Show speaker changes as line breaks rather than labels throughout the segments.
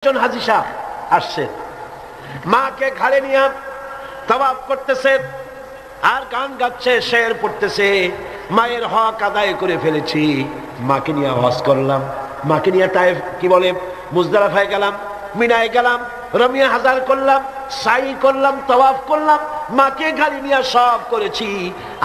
একজন হাজী সাহেব আসছে, মাকে ঘাড়ে নিয়ে তাওয়াফ করতেছে আর গান গাচ্ছে, শের পড়তেছে, মায়ের হক আদায় করে ফেলেছি, মাকে নিয়ে হজ করলাম, মাকে নিয়ে তাইফ কি বলে মুজদালিফায় গেলাম, মিনায় গেলাম, রমিয়া হাজার করলাম, সাই করলাম, তাওয়াফ করলাম, মাকে ঘাড়ে নিয়ে সব করেছি,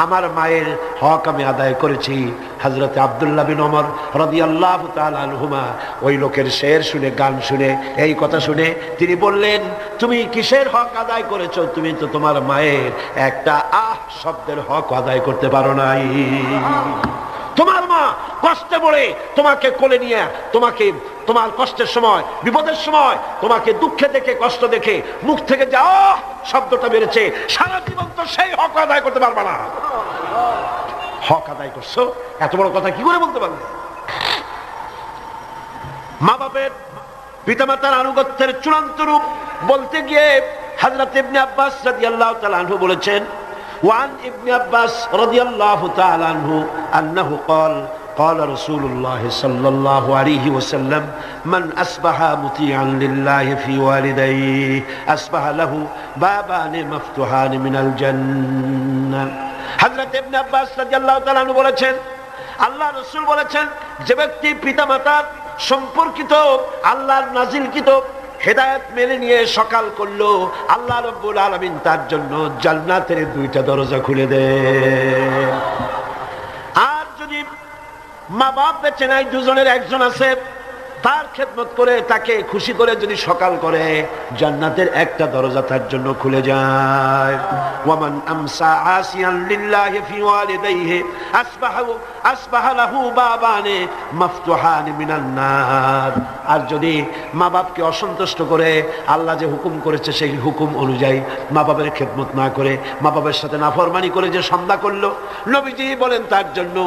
আমার মায়ের হক আমি আদায় করেছি। হযরত আব্দুল্লাহ বিন ওমর রাদিয়াল্লাহু তাআলা আনহুমা ওই লোকের শের শুনে, গান শুনে, এই কথা শুনে তিনি বললেন, তুমি কিসের হক আদায় করেছো? তুমি তো তোমার মায়ের একটা আহ শব্দের হক আদায় করতে পারো নাই। তোমার মা কষ্টে পড়ে তোমাকে কোলে নিয়ে, তোমাকে তোমার কষ্টের সময়, বিপদের সময় তোমাকে দুঃখে দেখে, কষ্ট দেখে মুখ থেকে যা শব্দটা বেরোচ্ছে, সারা জীবন তো সেই হক আদায় করতে পারবে না। হক আদায় করছো, এত বড় কথা কি করে বলতে পারবে? মা বাপের, পিতামাতার আনুগত্যের চূড়ান্ত রূপ বলতে গিয়ে হযরত ইবনে আব্বাস রাদিয়াল্লাহু তাআলা আনহু বলেছেন, وعن ابن عباس رضي الله تعالى عنه أنه قال رسول الله صلى الله عليه وسلم من أصبح مطيعا لله في والديه أصبح له بابان مفتوحان من الجنة। হযরত ইবনে আব্বাস রাদিয়াল্লাহু তাআলা আনহু বলেছেন, আল্লাহ রাসূল বলেছেন, যে ব্যক্তি পিতামাতার সম্পর্কিত আল্লাহর নাজিলকৃত হেদায়েত মেনে নিয়ে সকাল করলো, আল্লাহ রাব্বুল আলামিন তার জন্য জান্নাতের দুইটা দরজা খুলে দেন। আর যদি মা বাপ বেঁচে নাই, দুজনের একজন আছে, তার খেদমত করে, তাকে খুশি করে যদি সকাল করে, জান্নাতের একটা দরজা তার জন্য খুলে যায়। ওয়ামান আমসা আসিয়ান লিল্লাহি ফি ওয়ালিদাইহি আসবাহা লাহু বাবানে মাফতুহান মিনান নার। আর যদি মা বাপকে অসন্তুষ্ট করে, আল্লাহ যে হুকুম করেছে সেই হুকুম অনুযায়ী মা বাবার খেদমত না করে, মা বাবার সাথে নাফরমানি করে যে সন্ধ্যা করলো, নবীজি বলেন তার জন্য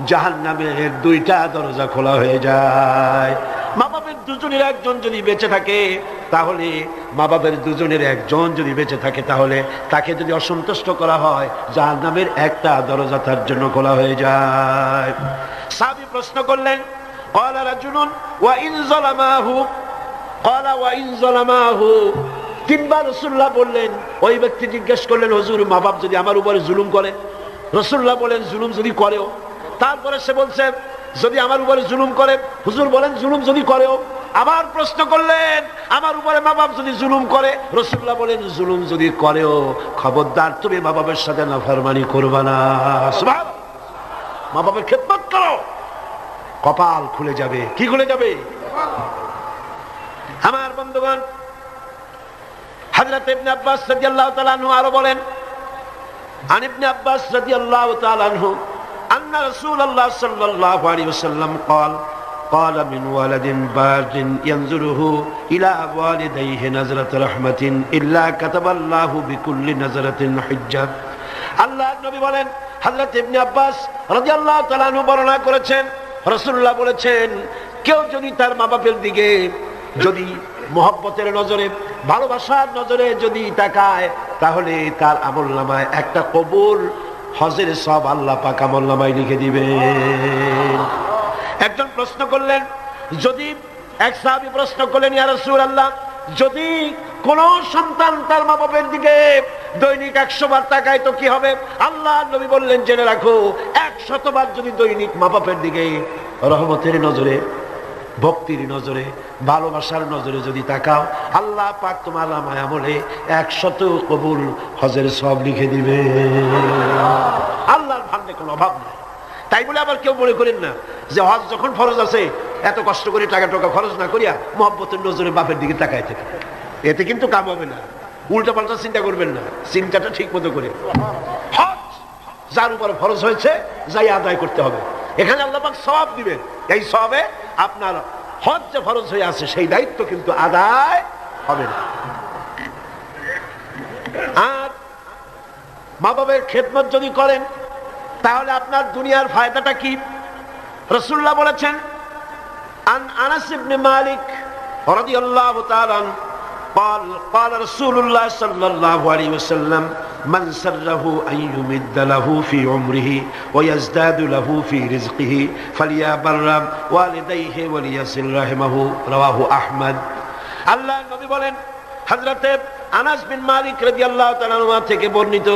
জাহান্নামের দুইটা দরজা খোলা হয়ে যায়। মা বাপের দুজনের একজন যদি বেঁচে থাকে, তাহলে মা বাপের দুজনের একজন যদি বেঁচে থাকে, তাহলে তাকে যদি অসন্তুষ্ট করা হয়, জাহান্নামের একটা দরজা তার জন্য খোলা হয়ে যায়। সাহাবী প্রশ্ন করলেন, ক্বালা রাজুলুন ওয়া ইন যালামাহু, ক্বালা ওয়া ইন যালামাহু। তিনবার রাসূলুল্লাহ বললেন, ওই ব্যক্তি জিজ্ঞেস করলেন, হুজুর মা বাপ যদি আমার উপরে জুলুম করে? রাসূলুল্লাহ বলেন, জুলুম যদি করেও? তারপরে সে বলছে, যদি আমার উপরে জুলুম করে? হুজুর বলেন, জুলুম যদি করেও? আবার প্রশ্ন করলেন, আমার উপরে মা বাপ যদি জুলুম করে? রাসূলুল্লাহ বলেন, জুলুম যদি করেও খবরদার তুমি মা বাবার সাথে নাফরমানি করবে না। সুবহানাল্লাহ। মা বাবার খেদমত করো, কপাল খুলে যাবে। কি খুলে যাবে? আমার বন্ধুগণ, হযরত ইবনে আব্বাস রাদিয়াল্লাহু তাআলা আনহু আরো বলেন, আন ইবনে আব্বাস রাদিয়াল্লাহু তাআলা আনহু أن رسول الله صلى الله عليه وسلم قال من ولد بار ينظره إلى والديه نظرة رحمة إلا كتب الله بكل نظرة حجة। আল্লাহ নবী বলেন, হযরত ইবনে আব্বাস রাদিয়াল্লাহু তাআলা আনহু বর্ণনা করেছেন, রাসূলুল্লাহ বলেছেন, কেউ যদি তার মা বাপের দিকে যদি মহব্বতের নজরে, ভালোবাসার নজরে যদি তাকায়, তাহলে তার আমলনামায় একটা কবুল হজের সব আল্লাহ পাক আমলনামায় লিখে দিবেন। একজন প্রশ্ন করলেন, যদি এক সাহাবী প্রশ্ন করলেন, ইয়া রাসূলুল্লাহ, যদি কোন সন্তান তার মা বাবার দিকে দৈনিক 100 বার তাকায় তো কি হবে? আল্লাহ নবী বললেন, জেনে রাখো, 100 বার যদি দৈনিক মা বাবার দিকে রহমতের নজরে, ভক্তির নজরে, ভালোবাসার নজরে যদি তাকাও, আল্লাহ পাক তোমার আমলে 100 কবুল হজের সব লিখে দিবে। আল্লাহর ভান্ডে কোনো অভাব নেই। তাই বলে আবার কেউ মনে করেন না যে হজ যখন ফরজ আছে, এত কষ্ট করে টাকা খরচ না করিয়া মহব্বতের নজরে বাপের দিকে তাকায় থাকে, এতে কিন্তু কাম হবে না। উল্টা পাল্টা চিন্তা করবেন না, চিন্তাটা ঠিক মতো করে। হজ যার উপরে ফরজ হয়েছে, যাই আদায় করতে হবে। এখানে আল্লাহ পাক সওয়াব দিবেন, এই সওয়াবে আপনার হজ যে ফরজ হয়ে আছে সেই দায়িত্ব কিন্তু আদায় হবে না। আর মা বাবার খেদমত যদি করেন, তাহলে আপনার দুনিয়ার ফায়দাটা কি? রাসূলুল্লাহ বলেছেন, আন আনাস ইবনে মালিক রাদিয়াল্লাহু তাআলা قال رسول الله صلى الله عليه وسلم من سره أن يمد له في عمره ويزداد له في رزقه فليبر والديه وليصل رحمه رواه أحمد। আল্লাহ নবী বলেন, হযরতে আনাস বিন মালিক রাদিয়াল্লাহু তাআলা আনহু থেকে বর্ণিত,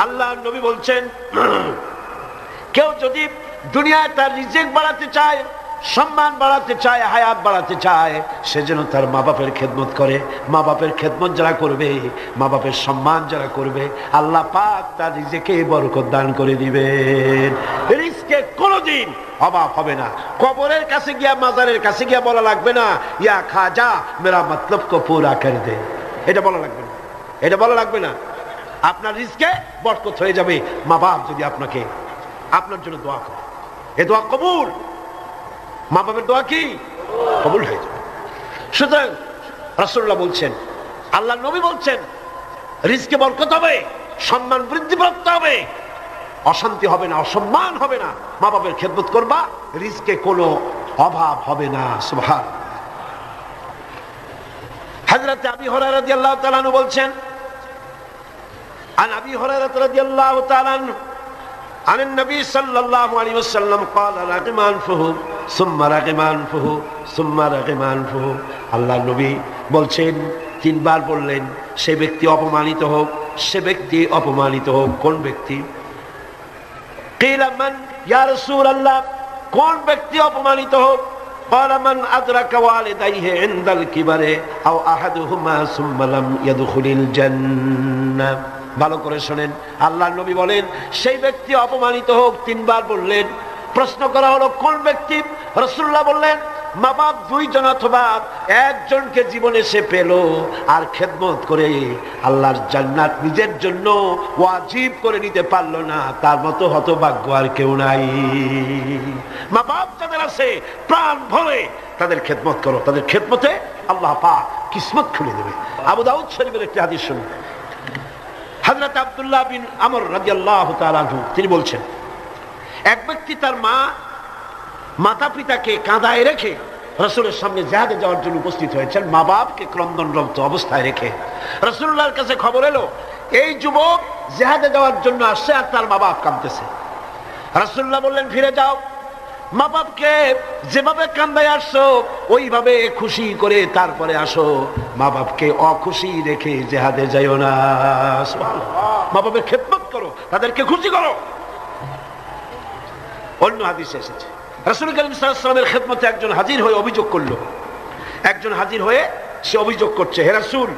আল্লাহ নবী বলছেন, কেউ যদি দুনিয়ায় তার রিজিক বাড়াতে চায়, সম্মান বাড়াতে চায়, হায়াত বাড়াতে চায়, সে যেন তার মা বাপের খেদমত করে। মা বাপের খেদমত যারা করবে, মা বাপের সম্মান যারা করবে, আল্লাহ পাক তার রিজিকে বরকত দান করে দিবেন। রিজকে কোনোদিন অভাব হবে না। কবরের কাছে গিয়া, মাজারের কাছে গিয়া বলা লাগবে না, ইয়া খাজা মেরা মতলব কো পুরা কর দে, এটা বলা লাগবে না, এটা বলা লাগবে না। আপনার রিজকে বরকত হয়ে যাবে মা বাপ যদি আপনাকে, আপনার জন্য দোয়া করে। এ দোয়া কবুল, মা বাপের দোয়া কি কবুল হয়ে যাবে। সুতরাং রাসূলুল্লাহ বলছেন, আল্লাহ নবী বলছেন, রিজকে বরকত হবে, সম্মান বৃদ্ধিপ্রাপ্ত হবে, অশান্তি হবে না, অসম্মান হবে না। মা বাপের খেদমত করবা, রিজকে কোনো অভাব হবে না। সুবহানাল্লাহ। হযরত আবী হুরায়রা রাদিয়াল্লাহু তাআলা আনহু বলছেন, আন আবী হুরায়রা রাদিয়াল্লাহু তাআলা আনহু عن النبي صلى الله عليه وسلم قال رغم أنفه ثم رغم أنفه ثم رغم أنفه। আল্লাহ নবী বলছেন, তিনবার বললেন, সে ব্যক্তি অপমানিত হোক, সে ব্যক্তি অপমানিত হোক। কোন ব্যক্তি? قيل من يا رسول الله, কোন ব্যক্তি অপমানিত হোক? قال من أدرك والديه عند الكبر أو أحدهما ثم لم يدخل الجنة। ভালো করে শোনেন, আল্লাহ নবী বলেন, সেই ব্যক্তি অপমানিত হোক। তিনবার বললেন। প্রশ্ন করা হলো, কোন ব্যক্তি? রাসূলুল্লাহ বললেন, মা বাপ দুইজন অথবা একজনকে জীবনে সে পেল আর খেদমত করে আল্লাহর জান্নাত নিজের জন্য ওয়াজিব করে নিতে পারলো না, তার মতো হতভাগ্য আর কেউ নাই। মা বাপ যাদের আছে, প্রাণ ভরে তাদের খেদমত করো, তাদের খেদমতে আল্লাহ পাক কিসমত খুলে দেবে। আবু দাউদ শরীফের একটি হাদিস শুনুন। হযরত আব্দুল্লাহ বিন আমর রাদিয়াল্লাহু তাআলা আনহু তিনি বলছেন, এক ব্যক্তি তার মাতা পিতাকে কাঁদায় রেখে রাসূলের সামনে জিহাদে যাওয়ার জন্য উপস্থিত হয়েছেন, মা বাপকে ক্রন্দনরত অবস্থায় রেখে। রাসূলুল্লাহর কাছে খবর এলো, এই যুবক জিহাদে যাওয়ার জন্য আসছে আর তার মা বাপ কাঁদতেছে। রাসূলুল্লাহ বললেন, ফিরে যাও, মা বাপকে যেভাবে কান্দায় আসছো ওইভাবে খুশি করে তারপরে আসো, মা বাপকে অখুশি রেখে জিহাদে যাইও না। মা বাপের খেদমত করো, তাদেরকে খুশি করো। অন্য হাদিসে এসেছে, রাসূল কারীম সাল্লাল্লাহু আলাইহি ওয়াসাল্লামের খেদমতে একজন হাজির হয়ে অভিযোগ করলো। একজন হাজির হয়ে সে অভিযোগ করছে, হে রাসূল,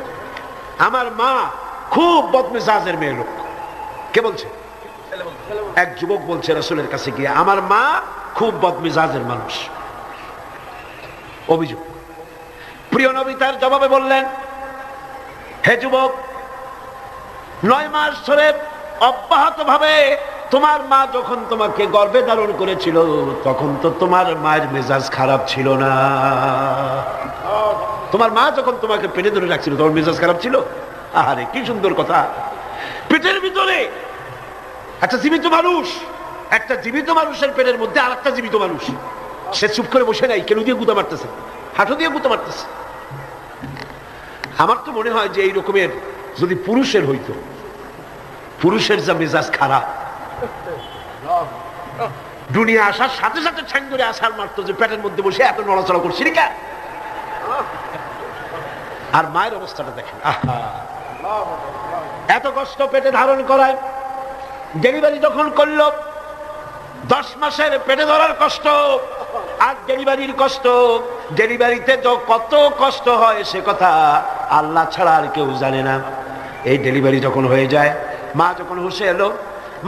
আমার মা খুব বদমেজাজের মেয়ে লোক। কে বলছে? এক যুবক বলছে রাসূলের কাছে গিয়ে, আমার মা খুব বদমেজাজের মানুষ। অভিযোগ। প্রিয় নবী তার জবাবে বললেন, হে যুবক, 9 মাস ধরে অব্যাহত ভাবে তোমার মা যখন তোমাকে গর্ভে ধারণ করেছিল তখন তো তোমার মায়ের মেজাজ খারাপ ছিল না। তোমার মা যখন তোমাকে পেটে ধরে রাখছিল তোমার মেজাজ খারাপ ছিল? আরে কি সুন্দর কথা। পেটের ভিতরে একটা জীবিত মানুষ, একটা জীবিত মানুষের পেটের মধ্যে আর একটা জীবিত মানুষ, সে চুপ করে বসে নাই, কেন দিয়ে গুঁতা মারতেছে, হাঁটু দিয়ে গুঁতা মারতেছে। আমার তো মনে হয় যে এই রকমের যদি পুরুষের হইতো, পুরুষের যা মেজাজ খারাপ, দুনিয়া আসার সাথে সাথে ঠ্যাং ধরে আসার মারতো যে পেটের মধ্যে বসে এত নড়াচড়া করছি রে। আর মায়ের অবস্থাটা দেখেন, এত কষ্ট পেটে ধারণ করায়। ডেলিভারি যখন করলো 10 মাসের পেটে ধরার কষ্ট আর ডেলিভারির কষ্ট, ডেলিভারিতে কত কষ্ট হয় সে কথা আল্লাহ ছাড়া আর কেউ জানে না। এই ডেলিভারি যখন হয়ে যায়, মা যখন হুঁশে এলো,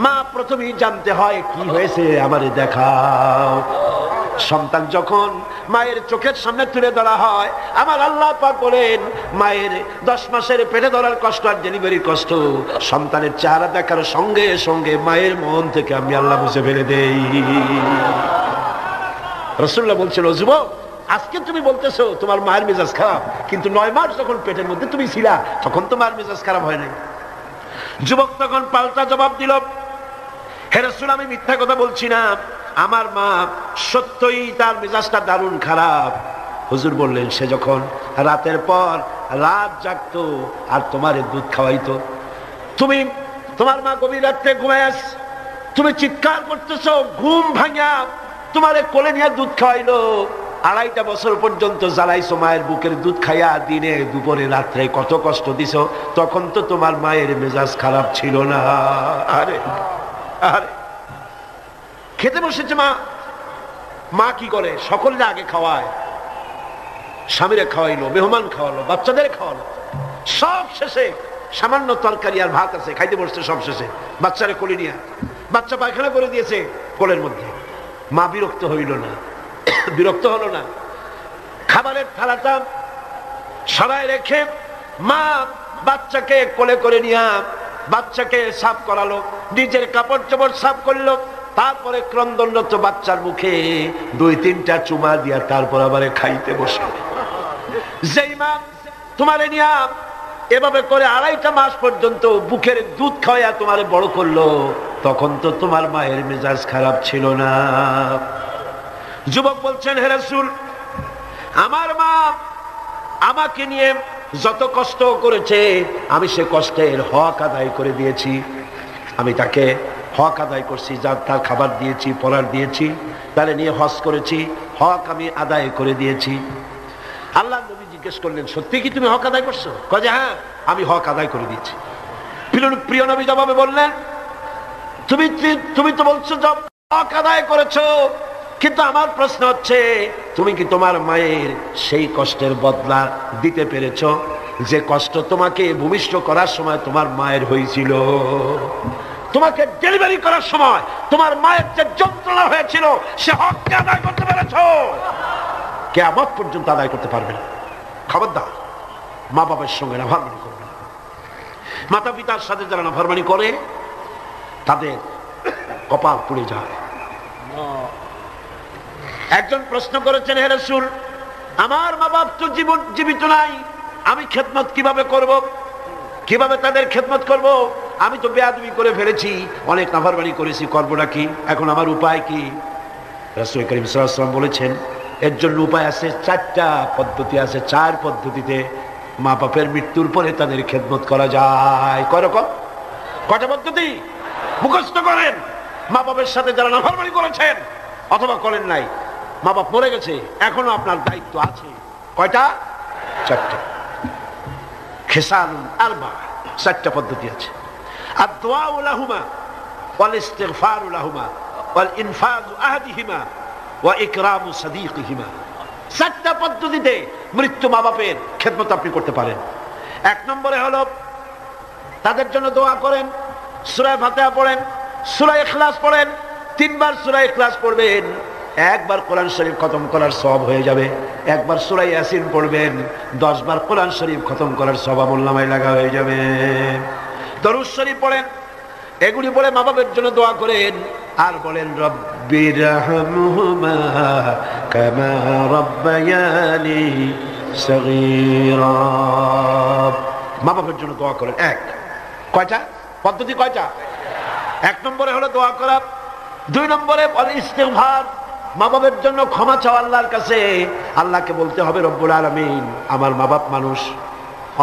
মা প্রথমেই জানতে হয় কি হয়েছে, আমারে দেখাও। সন্তান যখন মায়ের চোখের সামনে তুলে ধরা হয়, আমার আল্লাহ পাক বলেন, মায়ের 10 মাসের পেটে ধরার কষ্ট আর ডেলিভারির কষ্ট সন্তানের চেহারা দেখার সঙ্গে সঙ্গে মায়ের মন থেকে আমি আল্লাহ মুছে ফেলে দেই। রাসূলুল্লাহ বলছিল, যুবক, আজকে তুমি বলতেছো তোমার মায়ের মেজাজ খারাপ, কিন্তু 9 মাস যখন পেটের মধ্যে তুমি ছিলা তখন তোমার মেজাজ খারাপ হয় নাই। যুবক তখন পাল্টা জবাব দিল, হে রাসূল, আমি মিথ্যা কথা বলছি না, আমার মা সত্যই তার মেজাজটা দারুণ খারাপ। হুজুর বললেন, সে যখন রাতের পর রাত জাগতো আর তোমার দুধ খাওয়াইতো, তোমার মা গভীর রাত্রে ঘুমায়, তুমি চিৎকার করতেছো, ঘুম ভাঙা তোমার কোলে নিয়ে দুধ খাওয়াইলো, 2.5 বছর পর্যন্ত জ্বালাইছো, মায়ের বুকের দুধ খাইয়া দিনে দুপুরে রাত্রে কত কষ্ট দিছো, তখন তো তোমার মায়ের মেজাজ খারাপ ছিল না। আরে আরে খেতে বসেছে মা, মা কি করে? সকলকে আগে খাওয়ায়, স্বামীরে খাওয়াইলো, মেহমান খাওয়ালো, বাচ্চাদের খাওয়ালো, সব শেষে সামান্য তরকারি আর ভাত আছে, খাইতে বসছে সব শেষে, বাচ্চারে কোলে নিয়ে, বাচ্চা পায়খানা করে দিয়েছে কোলের মধ্যে। মা বিরক্ত হইল না, বিরক্ত হলো না। খাবারের থালাটা সরাই রেখে মা বাচ্চাকে কোলে করে নিয়ে বাচ্চাকে সাফ করালো, নিজের কাপড় চোপড় সাফ করলো, তারপরে ক্রন্দনরত বাচ্চার মুখে 2-3টা চুমা দিয়া তারপর আবার খাইতে বসলো। যেই মা তোমারে নিয়া এভাবে করে 2.5 মাস পর্যন্ত বুকের দুধ খাওয়া তোমারে বড় করলো, তখন তো তোমার মায়ের মেজাজ খারাপ ছিল না। যুবক বলছেন, হে রাসূল, আমার মা আমাকে নিয়ে যত কষ্ট করেছে আমি সে কষ্টের হক আদায় করে দিয়েছি। আমি তাকে হক আদায় করছি, যা তার খাবার দিয়েছি, পরার দিয়েছি, তারে নিয়ে হজ করেছি, হক আমি আদায় করে দিয়েছি। আল্লাহ নবী জিজ্ঞেস করলেন, সত্যি কি তুমি হক আদায় করছো? কয়ে হ্যাঁ, আমি হক আদায় করে দিয়েছি। প্রিয় নবী জবাবে বললেন, তুমি তো বলছো হক আদায় করেছো, কিন্তু আমার প্রশ্ন হচ্ছে তুমি কি তোমার মায়ের সেই কষ্টের বদলা দিতে পেরেছো যে কষ্ট তোমাকে ভূমিষ্ঠ করার সময় তোমার মায়ের হয়েছিল? তোমাকে ডেলিভারি করার সময় তোমার মায়ের যে যন্ত্রণা হয়েছিল সে হককে আদায় করতে পেরেছো? কিয়ামত পর্যন্ত আদায় করতে পারবে না। খবরদার মা বাবার সঙ্গে নাফরমানি করবে না। মাতা পিতার সাথে যারা নাফরমানি করে তাদের কপাল পুড়ে যায়। একজন প্রশ্ন করেছেন, হে রাসূল, আমার মা বাপ তো জীবিত নাই, আমি খেদমত কিভাবে করব? কিভাবে তাদের খেদমত করব? আমি তো বেয়াদবি করে ফেলেছি, অনেক নাফরমানি করেছি, করবোটা কি? এখন আমার উপায় কি? রাসূল করিম সাল্লাল্লাহু আলাইহি ওয়াসাল্লাম বলেছেন, এর জন্য উপায় আছে, 4টা পদ্ধতি আছে। 4 পদ্ধতিতে মা বাপের মৃত্যুর পরে তাদের খেদমত করা যায়। কয়রকম? কয়টা পদ্ধতি? মুখস্থ করেন। মা বাপের সাথে যারা নাফরমানি করেছেন অথবা করেন নাই, মা বাপ মরে গেছে, এখনো আপনার দায়িত্ব আছে। কয়টা? 4টা। খিসালুন আরবা, 4টা পদ্ধতি আছে। আদ-দুআউ লাহুমা ওয়াল ইস্তিগফারু লাহুমা ওয়াল ইনফাযু আহদিহিমা ওয়া ইকরামু সাদীকিহিমা। 4টা পদ্ধতিতে মৃত্যু মা বাপের খেদমত আপনি করতে পারেন। 1 নম্বরে হলো তাদের জন্য দোয়া করেন, সূরা ফাতিহা পড়েন, সূরা ইখলাস পড়েন। 3 বার সূরা ইখলাস পড়বেন, 1 বার কোরআন শরীফ খতম করার সওয়াব হয়ে যাবে। 1 বার সূরা ইয়াসিন পড়বেন, 10 বার কোরআন শরীফ খতম করার সওয়াব আমলনামায় লাগা হয়ে যাবে। দরুদ শরীফ পড়েন, এগুলি পড়ে মা বাবার জন্য দোয়া করেন, আর বলেন রব্বিরহামহুমা কামা রাব্বায়ানি সগীরা। মা বাবার জন্য দোয়া করেন। 1 কয়টা পদ্ধতি? কয়টা? 1 নম্বরে হলো দোয়া করা। 2 নম্বরে ইস্তিগফার, মা বাবার জন্য ক্ষমা চাওয়া আল্লাহর কাছে। আল্লাহকে বলতে হবে, রব্বুল আলামিন, আমার মা বাপ মানুষ,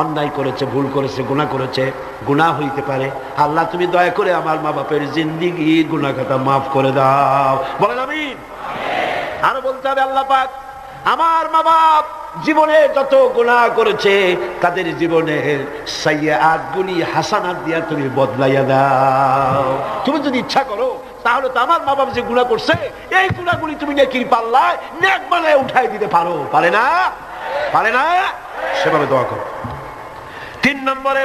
অন্যায় করেছে, ভুল করেছে, গুনাহ করেছে, গুনাহ হইতে পারে, আল্লাহ তুমি দয়া করে আমার মা বাপের জিন্দেগি গুনাহ খাতা মাফ করে দাও। বলেন আমিন। আরো বলতে হবে, আল্লাহ পাক, আমার মা বাপ জীবনে যত গুনাহ করেছে তাদের জীবনের সাইয়্যাত গুলি হাসানাত দিয়া তুমি বদলাইয়া দাও। তুমি যদি ইচ্ছা করো তাহলে তো আমার মা বাপ যে গুনাহ করছে এই গুনাহগুলি তুমি নেকির পাল্লায় নেক বানায় উঠাই দিতে পারো। পারে না? পারে না? সেভাবে দোয়া করো। 3 নম্বরে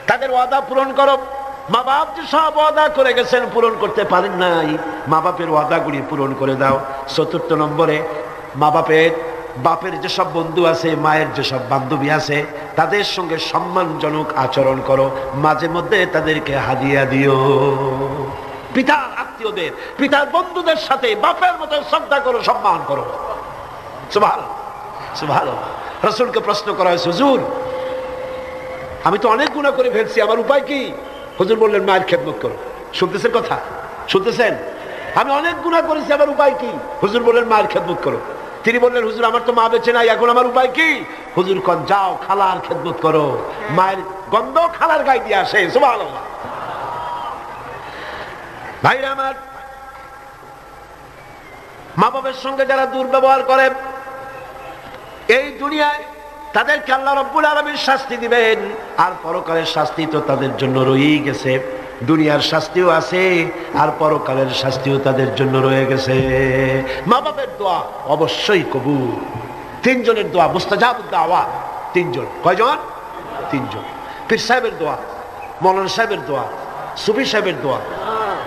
তাদের ওয়াদা পূরণ করো। মা বাপ যে সব ওয়াদা করে গেছেন, পূরণ করতে পারেন নাই, মা বাপের ওয়াদাগুলি পূরণ করে দাও। 4 নম্বরে মা বাপের যেসব বন্ধু আছে, মায়ের যেসব বান্ধবী আছে, তাদের সঙ্গে সম্মানজনক আচরণ করো। মাঝে মধ্যে তাদেরকে হাদিয়া দিও। পিতার আত্মীয়দের, পিতার বন্ধুদের সাথে বাপের মতো শ্রদ্ধা করো, সম্মান করো। সুবহানাল্লাহ, সুবহানাল্লাহ। রাসূলকে প্রশ্ন করা হয়েছে, হুজুর আমি তো অনেক গুনাহ করে ফেলছি, আমার উপায় কি? হুজুর বললেন, মায়ের খেদমত করো। শুনতেছেন কথা? শুনতেছেন? আমি অনেক গুনাহ করেছি, আমার উপায় কি? হুজুর বললেন, মায়ের খেদমত করো। তিনি বললেন, হুজুর আমার তো মা বেঁচে নাই, এখন আমার উপায় কি? হুজুর কন, যাও খালার খেদমত করো, মায়ের গন্ধ খালার গায়ে দিয়ে আসে। সুবহানাল্লাহ। ভাইরা আমার, মা বাবার সঙ্গে যারা দুর্ব্যবহার করে এই দুনিয়ায় তাদেরকে আল্লাহ রাব্বুল আলামিন শাস্তি দিবেন, আর পরকালের শাস্তি তো তাদের জন্য রয়েই গেছে। দুনিয়ার শাস্তিও আছে আর পরকালের শাস্তিও তাদের জন্য রয়ে গেছে। মা বাবার দোয়া অবশ্যই কবুল। তিনজনের দোয়া মুস্তাজাবুদ দাওয়াত, তিনজন। কয়জন? তিনজন। পীর সাহেবের দোয়া, মৌলানা সাহেবের দোয়া, সুফি সাহেবের দোয়া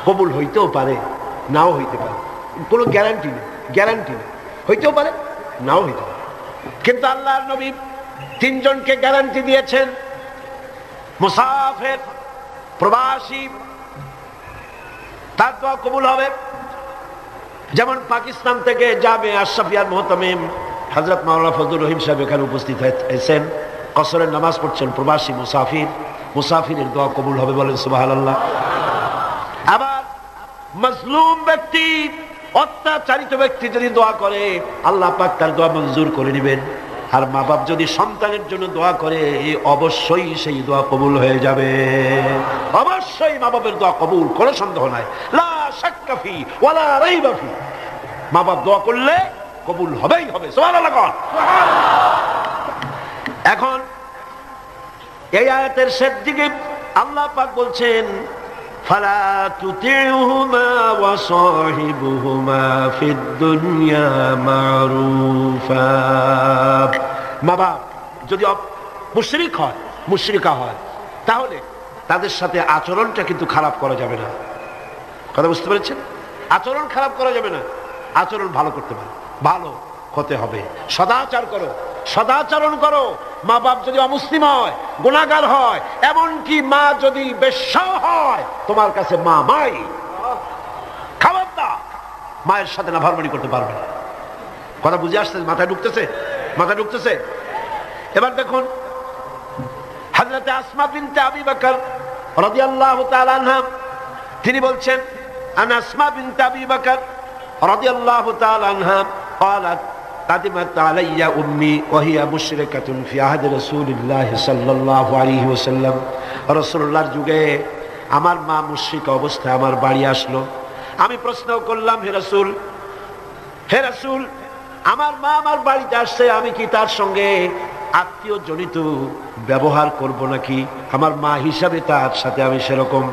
কবুল হইতেও পারে, নাও হইতে পারে, কোনো গ্যারান্টি নেই। গ্যারান্টি নেই, হইতেও পারে, নাও হইতে পারে। কিন্তু আল্লাহর নবী তিনজনকে গ্যারান্টি দিয়েছেন। মুসাফির, প্রবাসী, তার দোয়া কবুল হবে। যেমন পাকিস্তান থেকে যাবে আশরাফিয়ার মুহতামিম হযরত মাওলানা ফজলুর রহিম সাহেব এখানে উপস্থিত হয়েছেন, কসরের নামাজ পড়ছেন। প্রবাসী মুসাফির, মুসাফিরের দোয়া কবুল হবে, বলেন সুবহানাল্লাহ। আবার মাজলুম ব্যক্তি, অত্যাচারিত ব্যক্তি যদি দোয়া করে আল্লাহ পাক তার দোয়া মঞ্জুর করে নেবেন। আর মা বাপ যদি সন্তানের জন্য দোয়া করে অবশ্যই সেই দোয়া কবুল হয়ে যাবে। অবশ্যই মা বাপের দোয়া কবুল, কোনো সন্দেহ নাই। লা শাক্কা ফি ওয়ালা রাইবা ফি। মা বাপ দোয়া করলে কবুল হবেই হবে। সুবহানাল্লাহ। এখন এই আয়াতের শেষ দিকে আল্লাহ পাক বলছেন ফালা তুতিউহুমা ওয়া সাহিবুহুমা ফিদ দুনিয়া মারুফা। মা বাপ যদি মুশরিক হয়, মুশরিকা হয়, তাহলে তাদের সাথে আচরণটা কিন্তু খারাপ করা যাবে না। কথা বুঝতে পেরেছেন? আচরণ খারাপ করা যাবে না, আচরণ ভালো করতে পারে, ভালো হতে হবে। সদাচার করো, সদাচরণ করো। মা বাপ যদি অমুসলিম হয়, গুনাহগার হয়, এমনকি মা যদি বেশ্যা হয়, তোমার কাছে মা মাই। খবরদার মায়ের সাথে নাফরমানি করতে পারবে না। কথা বুঝে আসছে? মাথায় ঢুকতেছে? মাথায় ঢুকতেছে? এবার দেখুন হযরত আসমা বিনতে আবি বকর রাদিয়াল্লাহু তাআলা আনহা, তিনি বলছেন আনা আসমা বিনতে আবি বকর রাদিয়াল্লাহু তাআলা আনহা قالت قدمت علي امي وهي مشركه في عهد رسول الله صلى الله عليه وسلم। রাসূলুল্লাহর যুগে আমার মা মুশরিক অবস্থায় আমার বাড়ি আসলো। আমি প্রশ্ন করলাম, হে রাসূল, হে রাসূল, আমার মা আমার বাড়িতে আসছে, আমি কি তার সঙ্গে আত্মীয় জনিত ব্যবহার করব নাকি? আমার মা হিসাবে তার সাথে আমি সেরকম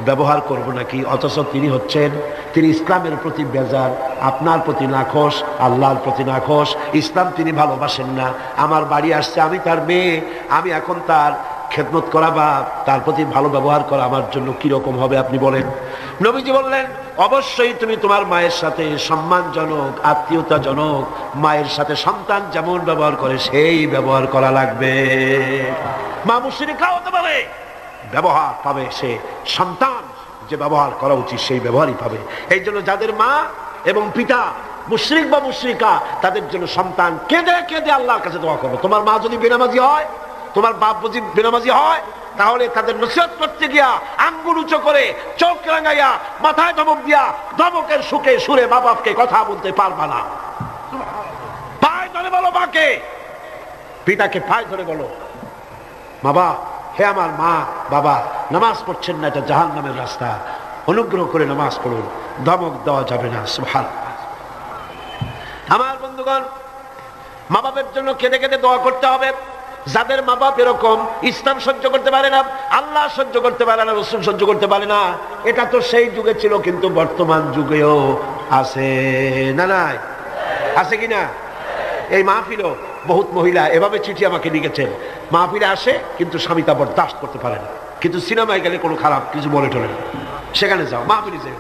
ব্যবহার করব নাকি? অথচ তিনি হচ্ছেন, তিনি ইসলামের প্রতি বেজার, আপনার প্রতি নাখোশ, আল্লাহর প্রতি নাখোশ। ইসলাম তিনি ভালোবাসেন না। আমার বাড়ি আসছে, আমি তার মেয়ে, আমি এখন তার খেদমত করা বা তার প্রতি ভালো ব্যবহার করা আমার জন্য কিরকম হবে আপনি বলেন? নবীজি বললেন, অবশ্যই তুমি তোমার মায়ের সাথে সম্মানজনক, আত্মীয়তাজনক, মায়ের সাথে সন্তান যেমন ব্যবহার করে সেই ব্যবহার করা লাগবে। মা মুশরিকা হতে পারে, ব্যবহার পাবে সে সন্তান যে ব্যবহার করা উচিত সেই ব্যবহারই পাবে। এই জন্য যাদের মা এবং পিতা মুশরিক বা মুশরিকা, তাদের জন্য সন্তান কেঁদে কেঁদে আল্লাহর কাছে দোয়া করবে। তোমার মা যদি বেনামাজি হয়, তোমার বাপ যদি বেনামাজি হয়, তাহলে তাদের নসিহত করতে গিয়া আঙ্গুল উঁচু করে, চোখ রাঙাইয়া, মাথায় ধমক দিয়া, ধমকের সুখে সুরে মা বাপকে কথা বলতে পারবা না। পায়ে ধরে বলো মাকে, পিতাকে পায়ে ধরে বলো, বাবা, হে আমার মা বাবা, নামাজ পড়ছেন না, এটা জাহান্নামের রাস্তা, অনুগ্রহ করে নামাজ পড়ুন। ধমক দেওয়া যাবে না। সুবহানাল্লাহ। আমার বন্ধুগণ, মা বাপের জন্য কেঁদে কেঁদে দোয়া করতে হবে। যাদের মা বাপ এরকম, ইসলাম সহ্য করতে পারে না, আল্লাহ সহ্য করতে পারে না, রাসূল সহ্য করতে পারে না, এটা তো সেই যুগে ছিল, কিন্তু বর্তমান যুগেও আছে না? নাই আছে কিনা? এই মাহফিলও বহুত মহিলা এভাবে চিঠি আমাকে লিখেছেন, মাহফিলে আসে কিন্তু স্বামী তা বরদাস্ত করতে পারে না, কিন্তু সিনেমায় গেলে কোনো খারাপ কিছু বলে টলে না, সেখানে যাও, মাহফিলে যাও।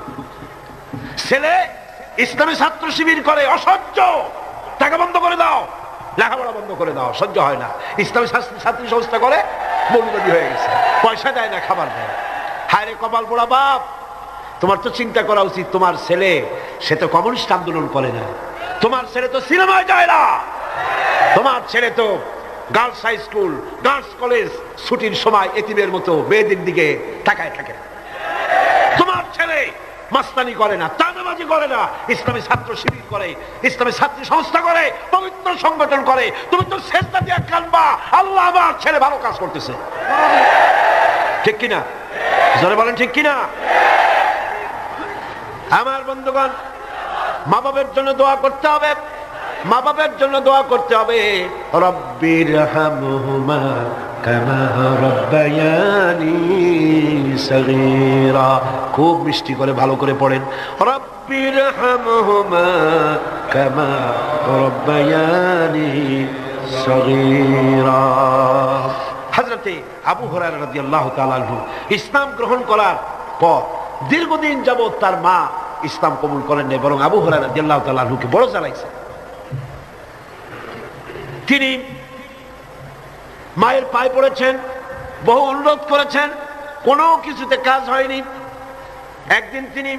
ছেলে ইসলামী ছাত্র শিবির করে, অসহ্য, টাকা বন্ধ করে দাও, লেখাপড়া বন্ধ করে দাও, সহ্য হয় না। ইসলামী ছাত্রী সংস্থা করে, মৌলবাদী হয়ে গেছে, পয়সা দেয় না, খাবার দেয়। হায় রে কপাল পোড়া বাপ, তোমার তো চিন্তা করা উচিত, তোমার ছেলে সে তো কমিউনিস্ট আন্দোলন করে না, তোমার ছেলে তো সিনেমায় যায় না, তোমার ছেলে তো girls high school, girls college ছুটির সময় এতিমের মতো মেয়েদের দিকে তাকায় থাকে। তোমার ছেলে মাস্তানি করে না, চাঁদাবাজি করে না, ইসলামী ছাত্র শিবির করে, ইসলামী ছাত্রী সংস্থা করে, পবিত্র সংগঠন করে। তুমি তো সেজদা দিয়ে কাঁদবা, আল্লাহ আমার ছেলে ভালো কাজ করতেছে। ঠিক কিনা? জোরে বলেন ঠিক কিনা? আমার বন্ধুগণ, মা বাবার জন্য দোয়া করতে হবে, মা বাবার জন্য দোয়া করতে হবে। রব্বিরহামহুমা কামা রাব্বায়ানি সগীরা, খুব মিষ্টি করে ভালো করে পড়েন, রব্বিরহামহুমা কামা রাব্বায়ানি সগীরা। হযরতে আবু হুরায়রা রাদিয়াল্লাহু তাআলা আনহু ইসলাম গ্রহণ করার পর দীর্ঘদিন যাবত তার মা ইসলাম কবুল করেন নাই, বরং আবু হুরায়রা রাদিয়াল্লাহু তাআলা আনহুকে বড় জ্বালাইছে। তিনি মায়ের পায়ে পড়েছেন, বহু অনুরোধ করেছেন, কোনো কিছুতে কাজ হয়নি। একদিন তিনি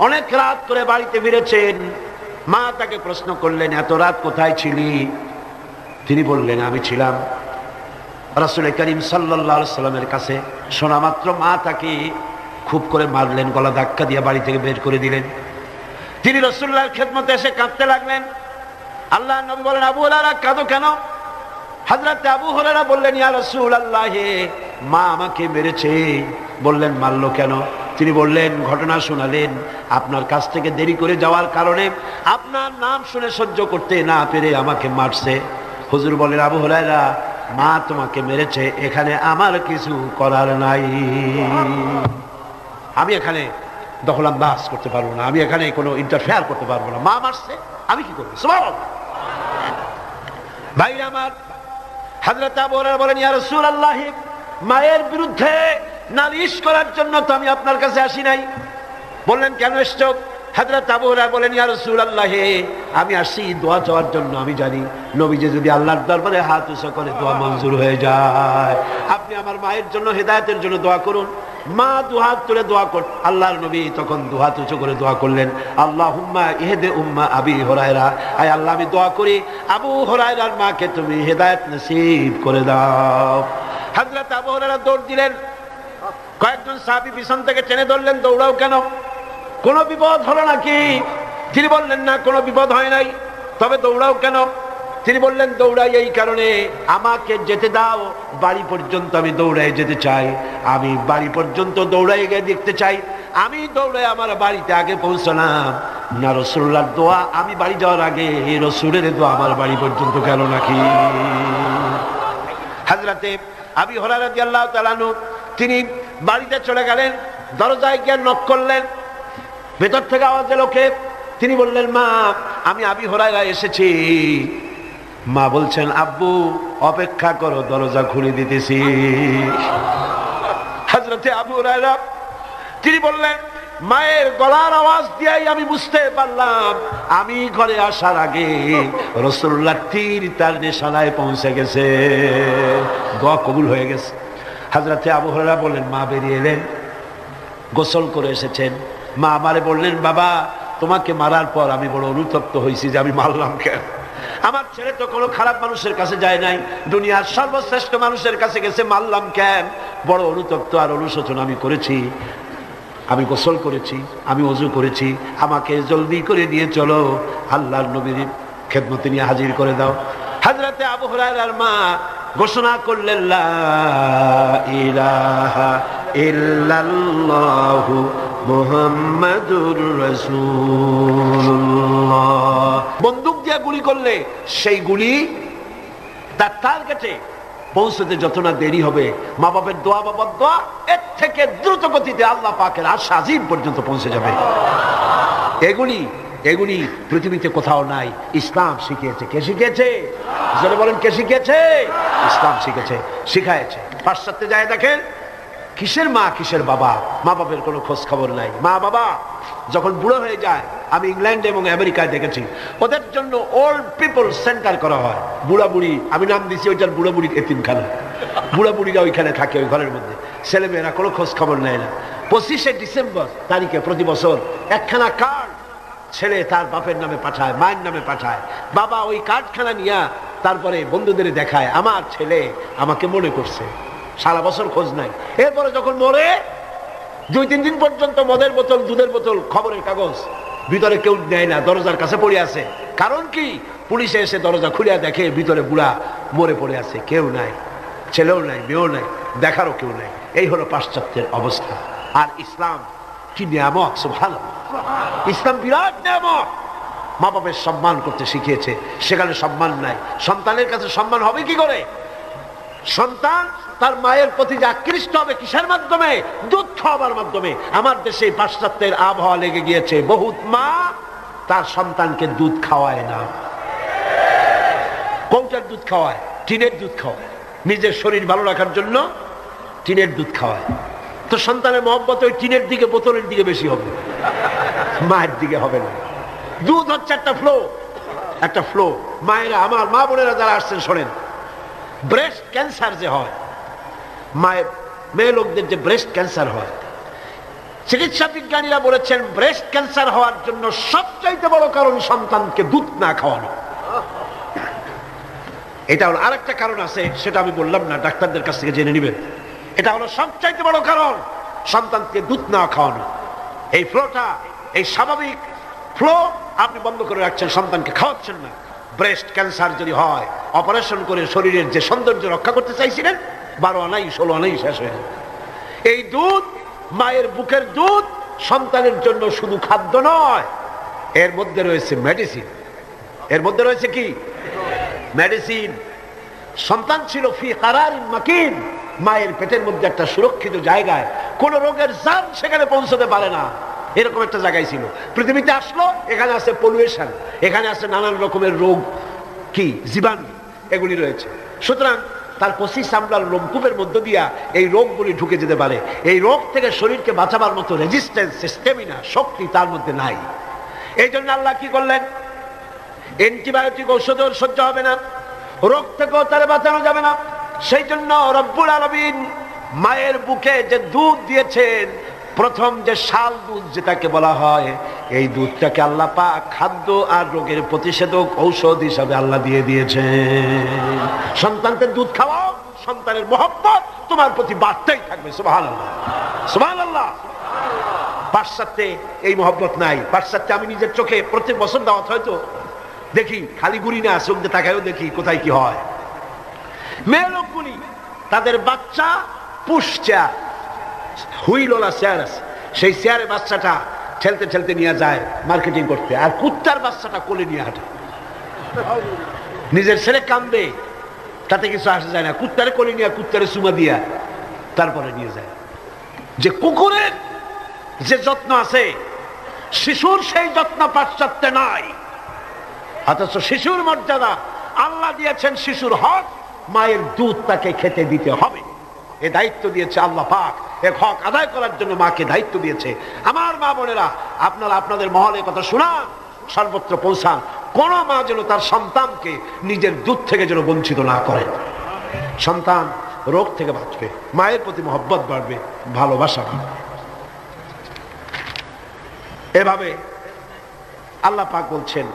অনেক রাত করে বাড়িতে ফিরেছেন। মা তাকে প্রশ্ন করলেন, এত রাত কোথায় ছিলি? তিনি বললেন, আমি ছিলাম রাসূল করিম সাল্লাল্লাহু আলাইহি সাল্লামের কাছে। শোনা মাত্র মা তাকে খুব করে মারলেন, গলা ধাক্কা দিয়ে বাড়ি থেকে বের করে দিলেন। তিনি রাসূলুল্লাহর খেদমতে এসে কাঁদতে লাগলেন। আল্লাহর নবী বলেন, আবু হুরায়রা কাঁদো কেন? হযরত আবু হুরায়রা বললেন, ইয়া রাসূলুল্লাহ, মা আমাকে মেরেছে। বললেন, মারলো কেন? তিনি বললেন, ঘটনা শোনালেন, আপনার কাছ থেকে দেরি করে যাওয়ার কারণে আপনার নাম শুনে সহ্য করতে না পেরে আমাকে মারছে। হুজুর বলেন, আবু হুরায়রা, মা তোমাকে মেরেছে, এখানে আমার কিছু করার নাই। আমি এখানে দখলান্দাজ করতে পারবো না, আমি এখানে কোনো ইন্টারফেয়ার করতে পারবো না। মা মারছে, আমি কি করবো? সুবহানাল্লাহ। ভাই আমার, হযরত আবু হুরায়রা বলেন, ইয়া রাসূলুল্লাহ, মায়ের বিরুদ্ধে নালিশ করার জন্য তো আমি আপনার কাছে আসি নাই। বললেন, কেন এসছো? হযরত আবু হুরায়রা বলেন, ইয়া রাসূলুল্লাহ, আমি আসি দোয়া চাওয়ার জন্য। আমি জানি নবীজি যদি আল্লাহর দরবারে হাত উঁচু করে দোয়া মঞ্জুর হয়ে যায়। আপনি আমার মায়ের জন্য হেদায়েতের জন্য দোয়া করুন। মা দুহাত তুলে দোয়া কর। আল্লাহর নবী তখন দুহাত উঁচু করে দোয়া করলেন, আল্লাহুম্মা ইহদি উম্মা আবি হুরায়রা, আয় আল্লাহ, আমি দোয়া করি আবু হুরায়রার মাকে তুমি হেদায়েত নসিব করে দাও। হযরত আবু হুরায়রা দৌড় দিলেন। কয়েকজন সাহাবী পিছন থেকে টেনে ধরলেন, দৌড়াও কেন? কোনো বিপদ হলো নাকি? তিনি বললেন, না, কোনো বিপদ হয় নাই। তবে দৌড়াও কেন? তিনি বললেন, দৌড়াই এই কারণে, আমাকে যেতে দাও, বাড়ি পর্যন্ত আমি দৌড়াই যেতে চাই। আমি বাড়ি পর্যন্ত দৌড়াই গিয়ে দেখতে চাই আমি দৌড়ে আমার বাড়িতে আগে পৌঁছলাম না রাসূলুল্লাহর দোয়া আমি বাড়ি যাওয়ার আগে রাসূলের দোয়া আমার বাড়ি পর্যন্ত গেল নাকি। হযরতে আবু হুরায়রা রাদিয়াল্লাহু তাআলা আনহু তিনি বাড়িতে চলে গেলেন, দরজায় গিয়ে নক করলেন। ভেতর থেকে আওয়াজ এলো, কে? তিনি বললেন, মা, আমি আবু হুরায়রা এসেছি। মা বলছেন, আব্বু অপেক্ষা করো, দরজা খুলে দিতেছি। হযরতে আবু হুরায়রা তিনি বললেন, মায়ের গলার আওয়াজ দিয়েই আমি বুঝতে পারলাম আমি ঘরে আসার আগে রাসূলুল্লাহ তীর তার নিশানায় পৌঁছে গেছে, দোয়া কবুল হয়ে গেছে। হযরতে আবু হুরায়রা বললেন, মা বেরিয়ে এলেন, গোসল করে এসেছেন। মা আমারে বললেন, বাবা, তোমাকে মারার পর আমি বড় অনুতপ্ত হয়েছি যে আমি মারলাম কেন। আমার ছেলে তো কোনো খারাপ মানুষের কাছে যায় নাই, দুনিয়ার সর্বশ্রেষ্ঠ মানুষের কাছে গেছে, মারলাম কেন? বড় অনুতপ্ত আর অনুশোচনা আমি করেছি। আমি গোসল করেছি, আমি ওযু করেছি, আমাকে জলদি করে নিয়ে চলো, আল্লাহর নবীর খেদমতে নিয়ে হাজির করে দাও। হযরতে আবু হুরায়রার মা ঘোষণা করলেন, লা ইলাহা ইল্লাল্লাহু মুহাম্মাদুর রাসূলুল্লাহ। বন্দুক দিয়ে গুলি করলে সেই গুলি তার টার্গেটে পৌঁছতে যত না দেরি হবে, মা বাবার দোয়া, বাবার দোয়া এর থেকে দ্রুত গতিতে আল্লাহ পাকের আরশ আজিম পর্যন্ত পৌঁছে যাবে। এগুলি পৃথিবীতে কোথাও নাই, ইসলাম শিখিয়েছে। কে শিখিয়েছে? যারা বলেন, কে শিখিয়েছে? ইসলাম শিখেছে, শিখায়েছে। পাশ্চাত্যে যায় দেখেন, কিসের মা কিসের বাবা, মা বাবার কোনো খোঁজ খবর নাই। মা বাবা যখন বুড়ো হয়ে যায়, আমি ইংল্যান্ডে এবং আমেরিকায় দেখেছি, ওদের জন্য ওল্ড পিপল সেন্টার করা হয়। বুড়া বুড়ি, আমি নাম দিচ্ছি ওইটার বুড়া বুড়ি এতিমখানা। বুড়া বুড়িরা ওইখানে থাকে, ওই ঘরের মধ্যে। ছেলেমেয়েরা কোনো খোঁজ খবর নেয় না। 25শে ডিসেম্বর তারিখে প্রতি বছর একখানা কার্ড ছেলে তার বাপের নামে পাঠায়, মায়ের নামে পাঠায়। বাবা ওই কার্ডখানা নিয়ে তারপরে বন্ধুদের দেখায়, আমার ছেলে আমাকে মনে করছে। সারা বছর খোঁজ নাই। এরপরে যখন মরে 2-3 দিন পর্যন্ত মদের বোতল, দুধের বোতল, খবরের কাগজ ভিতরে কেউ নেয় না, দরজার কাছে পড়ে আছে। কারণ কি? পুলিশে এসে দরজা খুলিয়া দেখে ভিতরে বুড়া মরে পড়ে আছে, কেউ নাই, ছেলেও নাই, মেয়েও নাই, দেখারও কেউ নাই। এই হলো পাশ্চাত্যের অবস্থা। আর ইসলাম কি নিয়ামত, সুবহানাল্লাহ। ইসলাম বিরাট নিয়ামত। মা বাবার সম্মান করতে শিখিয়েছে, সেখানে সম্মান নাই। সন্তানের কাছে সম্মান হবে কি করে? সন্তান তার মায়ের প্রতি যে আকৃষ্ট হবে কিসের মাধ্যমে? দুধ খাওয়াবার মাধ্যমে। আমার দেশে পাশ্চাত্যের আবহাওয়া লেগে গিয়েছে, বহুত মা তার সন্তানকে দুধ খাওয়ায় না। কোনটার দুধ খাওয়ায়? টিনের দুধ খাওয়ায়। নিজের শরীর ভালো রাখার জন্য টিনের দুধ খাওয়ায়। তো সন্তানের মহব্বত ওই টিনের দিকে, বোতলের দিকে বেশি হবে, মায়ের দিকে হবে না। দুধ হচ্ছে একটা ফ্লো, একটা ফ্লো। মায়েরা, আমার মা বোনেরা যারা আসছেন শোনেন, ব্রেস্ট ক্যান্সার যে হয়, মায়ের মেয়ে লোকদের যে ব্রেস্ট ক্যান্সার হয়, চিকিৎসা বিজ্ঞানীরা বলেছেন ব্রেস্ট ক্যান্সার হওয়ার জন্য সবচাইতে বড় কারণ সন্তানকে দুধ না খাওয়ানো। এটা হলো আরেকটা কারণ আছে, সেটা আমি বললাম না, ডাক্তারদের কাছ থেকে জেনে নেবেন। এটা হলো সবচাইতে বড় কারণ, সন্তানকে দুধ না খাওয়ানো। এই ফ্লোটা, এই স্বাভাবিক ফ্লো আপনি বন্ধ করে রাখছেন, সন্তানকে খাওয়াচ্ছেন না। ব্রেস্ট ক্যান্সার যদি হয়, অপারেশন করে শরীরের যে সৌন্দর্য রক্ষা করতে চাইছিলেন, 12 আনাই 16 আনাই শেষ হয়ে গেল। এই দুধ, মায়ের বুকের দুধ সন্তানের জন্য শুধু খাদ্য নয়, এর মধ্যে রয়েছে মেডিসিন। এর মধ্যে রয়েছে কি? মেডিসিন। সন্তান ছিল ফি কারারিন মাকিন, মায়ের পেটের মধ্যে একটা সুরক্ষিত জায়গায়, কোন রোগের জান সেখানে পৌঁছতে পারে না, এরকম একটা জায়গায় ছিল। পৃথিবীতে আসলো, এখানে আছে পলিউশন, এখানে আছে নানান রকমের রোগ, কি জীবাণু, এগুলি রয়েছে। সুতরাং তার কচি চামড়ার লোমকূপের মধ্য দিয়া এই রোগগুলি ঢুকে যেতে পারে। এই রোগ থেকে শরীরকে বাঁচাবার মতো রেজিস্ট্যান্স, স্ট্যামিনা, শক্তি তার মধ্যে নাই। এই জন্য আল্লাহ কি করলেন? অ্যান্টিবায়োটিক ঔষধও সহ্য হবে না, রোগ থেকেও তার বাঁচানো যাবে না। সেই জন্য রব্বুল আলামিন মায়ের বুকে যে দুধ দিয়েছেন, প্রথম যে শাল দুধ যেটাকে বলা হয়, এই দুধটাকে আল্লাহ পাক খাদ্য আর রোগের প্রতিষেধক ঔষধ হিসাবে আল্লাহ দিয়ে দিয়েছেন। সন্তানকে দুধ খাওয়াও, সন্তানের মহব্বত তোমার প্রতি বাড়তেই থাকবে। সুবহানাল্লাহ, সুবহানাল্লাহ। পাশ্চাত্যে এই মহব্বত নাই। পাশ্চাত্যে আমি নিজের চোখে প্রত্যেক বছর দাওয়াত হয়তো দেখি, খালি গুলি না, চোখ দিয়ে তাকায়ও দেখি কোথায় কি হয়। মেয়ে লোকগুলি তাদের বাচ্চা পুষচা, হুইলওয়ালা চেয়ার আছে, সেই চেয়ারে বাচ্চাটা ঠেলতে ঠেলতে নিয়ে যায় মার্কেটিং করতে, আর কুত্তার বাচ্চাটা কোলে নিয়ে হাঁটে। নিজের ছেলে কান্দে, তাতে কিছু আসা যায় না, কুত্তারে কোলে নিয়ে, কুত্তারে চুমা দিয়া তারপরে নিয়ে যায়। যে কুকুরের যে যত্ন আছে, শিশুর সেই যত্ন পাশ্চাত্যে নাই। অথচ শিশুর মর্যাদা আল্লাহ দিয়েছেন, শিশুর হক, মায়ের দুধ তাকে খেতে দিতে হবে। এ দায়িত্ব দিয়েছে আল্লাহ পাক, এ হক আদায় করার জন্য মাকে দায়িত্ব দিয়েছে। আমার মা বোনেরা, আপনারা আপনাদের মহলে কথা শোনান, সর্বত্র পৌঁছান, কোন মা যেন তার সন্তানকে নিজের দুধ থেকে যেন বঞ্চিত না করে। সন্তান রোগ থেকে বাঁচবে, মায়ের প্রতি মহব্বত বাড়বে, ভালোবাসা বাড়বে। এভাবে আল্লাহ পাক বলছেন,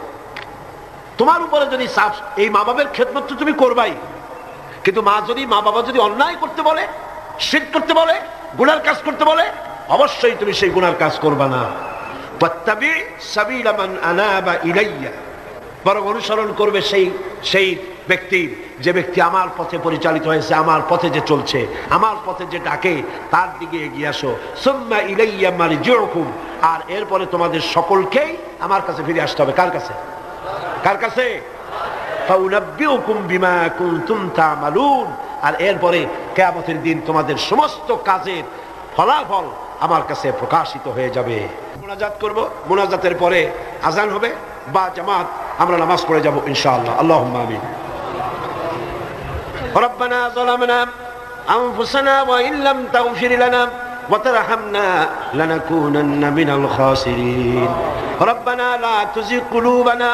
তোমার উপরে যদি চাপ, এই মা বাবার খেদমত তো তুমি করবাই, কিন্তু মা বাবা যদি অন্যায় করতে বলে, শিরক করতে বলে, গুনার কাজ করতে বলে, অবশ্যই তুমি সেই গুনার কাজ করবা না। ওয়াত্তাবি সাবিলা মান আনাবা ইলাইয়া, বরং অনুসরণ করবে সেই ব্যক্তি, যে ব্যক্তি আমার পথে পরিচালিত হয়েছে, আমার পথে যে চলছে, আমার পথে যে ডাকে, তার দিকে এগিয়ে আসো। সুম্মা ইলাইয়া মারজিউকুম, আর এরপরে তোমাদের সকলকেই আমার কাছে ফিরে আসতে হবে। কার কাছে? কার কাছে? ফাউনাব্বিউকুম বিমা কুনতুম তা'মালুন, আর এরপরে কিয়ামতের দিন তোমাদের সমস্ত কাজের ফলাফল আমার কাছে প্রকাশিত হয়ে যাবে। মুনাজাত করব, মুনাজাতের পরে আজান হবে বা জামাত, আমরা নামাজ পড়ে যাব ইনশাআল্লাহ। আল্লাহুম্মা আমিন। রব্বানা যালামনা আনফুসানা ওয়া ইল্লাম তাগফির লানা ওয়া তারহামনা লানাকুনান্না মিনাল খাসিরিন। রব্বানা লা তুযিগ কুলুবানা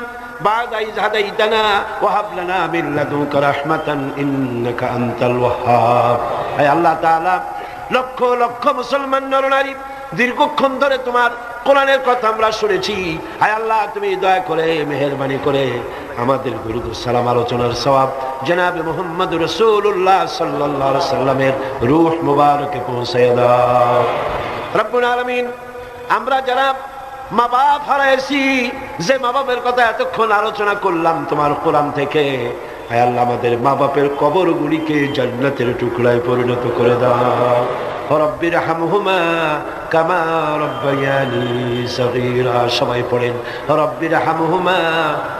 بعد إذ هديتنا وهب لنا من لدنك رحمة إنك أنت الوهاب। أي الله تعالى লক্ষ লক্ষ মুসলমান নরনারী দীর্ঘক্ষণ ধরে তোমার কোরআনের কথা আমরা শুনেছি। আয় আল্লাহ, তুমি দয়া করে মেহেরবানি করে আমাদের দুরূদ ও সালাম আলোচনার সওয়াব জনাবে মুহাম্মদ রাসূলুল্লাহ সাল্লাল্লাহু আলাইহি সাল্লামের রূহ মুবারকে পৌঁছায় দাও রব্বুল আলামিন। আমরা যারা মা বাপ হারাইছি, যে মা বাপের কথা এতক্ষণ আলোচনা করলাম তোমার কোরআন থেকে, আয় আল্লাহ আমাদের মা বাপের কবরগুলিকে জান্নাতের টুকরায় পরিণত করে দাও। রব্বিরহামহুমা কামা রব্বায়ানি সগীরা। সবাই পড়েন রব্বিরহামহুমা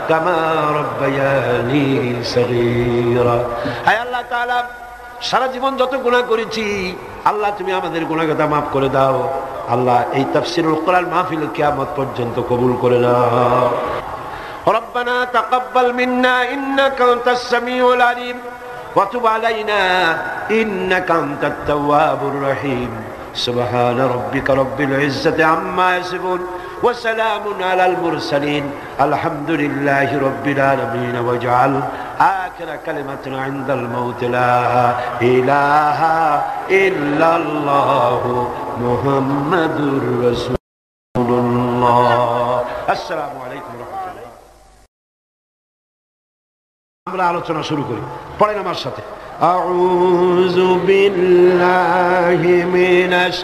কামা রব্বায়ানি সগীরা। হায় আল্লাহ তাআলা, সারা জীবন যত গুনাহ করেছি আল্লাহ তুমি আমাদের গুনাহগাতা মাফ করে দাও। আল্লাহ এই তাফসীরুল কোরআন মাহফিল কিয়ামত পর্যন্ত কবুল করে নাও। রব্বানা তাকাব্বাল মিন্না ইন্নাকা আনতাস সামিউল আলিম ওয়া তুব আলাইনা ইন্নাকা আনতাত তাওয়াবুর রহিম। সুবহান রাব্বিকা রাব্বিল ইজ্জাতি আম্মা ইয়াসিফুন ওয়া সালামুন আলাল মুরসালিন আলহামদুলিল্লাহি রাব্বিল আলামিন। ওয়াজআল আখিরা কালিমাতুনা ইনদাল মাউত লা ইলাহা ইল্লাল্লাহু মুহাম্মাদুর রাসূলুল্লাহ। আসসালামু আলাইকুম ওয়া রাহমাতুল্লাহ। আমরা আলোচনা শুরু করি, পড়েন আমার সাথে। আউযু বিল্লাহি মিনাশ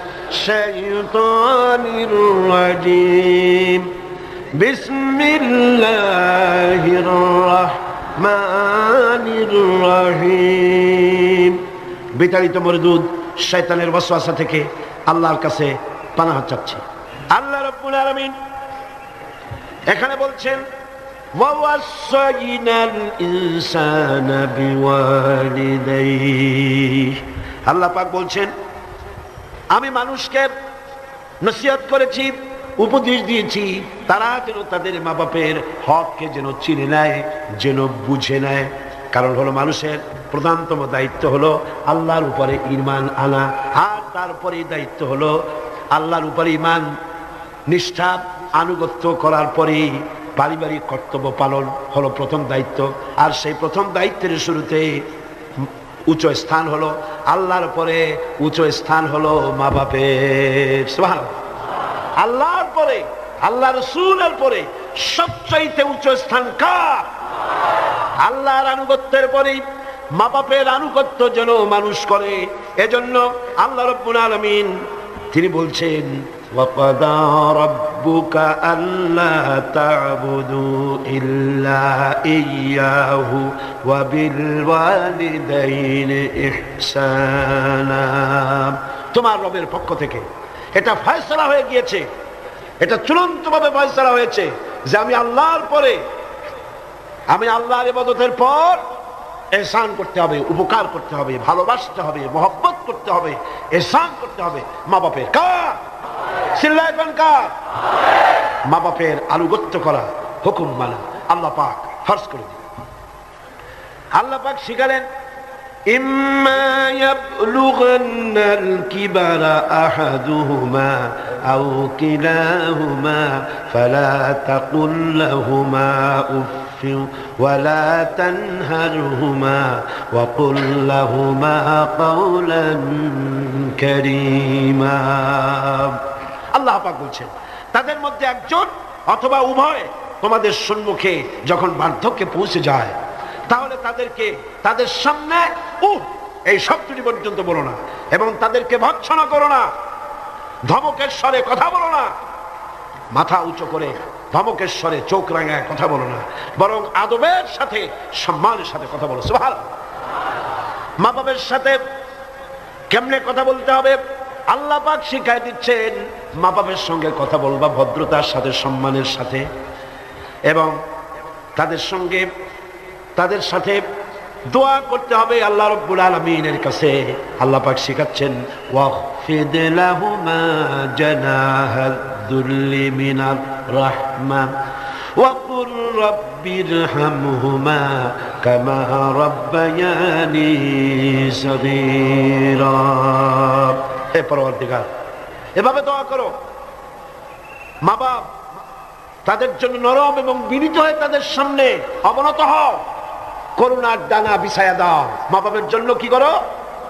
শাইতানির রাজীম। বিসমিল্লাহির রাহমানির রহিম। বিতাড়িত মরদুদ শয়তানের ওয়াসওয়াসা থেকে আল্লাহর কাছে পানাহ চাচ্ছি। আল্লাহ রাব্বুল আলামিন এখানে বলছেন ওয়াসাইনাল ইনসানা বিওয়ালিদাইহি। আল্লাহ পাক বলছেন আমি মানুষকে নসিহত করেছি, উপদেশ দিয়েছি, তারা যেন তাদের মা বাপের হককে যেন চিনে নেয়, যেন বুঝে নেয়। কারণ হলো মানুষের প্রধানতম দায়িত্ব হলো আল্লাহর উপরে ঈমান আনা, আর তারপরে দায়িত্ব হলো আল্লাহর উপরে ঈমান নিষ্ঠা আনুগত্য করার পরেই পারিবারিক কর্তব্য পালন হলো প্রথম দায়িত্ব। আর সেই প্রথম দায়িত্বের শুরুতে উচ্চ স্থান হলো আল্লাহর পরে, উচ্চ স্থান হলো মা বাপের। সুবহানাল্লাহ। আল্লাহর পরে, আল্লাহ রাসূলের পরে সবচাইতে উচ্চ স্থান কার? আল্লাহর আনুগত্যের পরেই মা বাপের আনুগত্য যেন মানুষ করে। এজন্য আল্লাহ রাব্বুল আলামিন তিনি বলছেন ওয়াকাদা রাব্বুকা আল্লা তা'বুদু ইল্লা ইয়্যাহু ওয়া বিল ওয়ালিদাইনি ইহসানা। তোমার রবের পক্ষ থেকে এটা ফয়সালা হয়ে গিয়েছে, এটা চূড়ান্তভাবে ফয়সালা হয়েছে যে আমি আল্লাহর পরে, আমি আল্লাহর ইবাদতের পর ইহসান করতে হবে, উপকার করতে হবে, ভালোবাসতে হবে, মহব্বত করতে হবে, ইহসান করতে হবে মা বাপের। কার? চিল্লায় কোন কার? মা বাপের আনুগত্য করা, হুকুম মানা আল্লাহ পাক ফরজ করে দিলেন। আল্লাহ পাক শিখালেন ইম্মা ইয়াবলুগান্নাল কিবারা আহাদুহুমা আও কিলাহুমা ফালা তাকুল লাহুমা উফ ولا تنهرهما وقل لهما قولا كريما। আল্লাহ পাক বলছেন তাদের মধ্যে একজন অথবা উভয় তোমাদের সম্মুখে যখন বার্ধক্যে পৌঁছে যায় তাহলে তাদেরকে তাদের সামনে এই শব্দটি পর্যন্ত বলো না, এবং তাদেরকে ভৎসনা করো না, ধমকের স্বরে কথা বলো না, মাথা উঁচু করে ধমকের স্বরে চোখ রাঙায় কথা বলো না, বরং আদবের সাথে সম্মানের সাথে কথা বলো। সুবহানাল্লাহ। মা বাবার সাথে কেমনে কথা বলতে হবে আল্লাহ পাক শিখাই দিচ্ছেন। মা বাবার সঙ্গে কথা বলবা ভদ্রতার সাথে, সম্মানের সাথে, এবং তাদের সাথে দোয়া করতে হবে আল্লাহ রাব্বুল আলামিনের কাছে। আল্লাহ পাক শিখাচ্ছেন ওয়াখফিদ লাহুমা জানাহাদ দুল্লি মিনার রাহমা ওয়া কুর রাব্বিরহামহুমা কামা রাব্বায়ানি সগীরা। হে পরওয়ারদিগার, এভাবে দোয়া করো। মা বাপ তাদের জন্য নরম এবং বিনীত হয়ে তাদের সামনে অবনত হও, করুণার ডানা বিছায়া দাও। মা বাবার জন্য কি করো?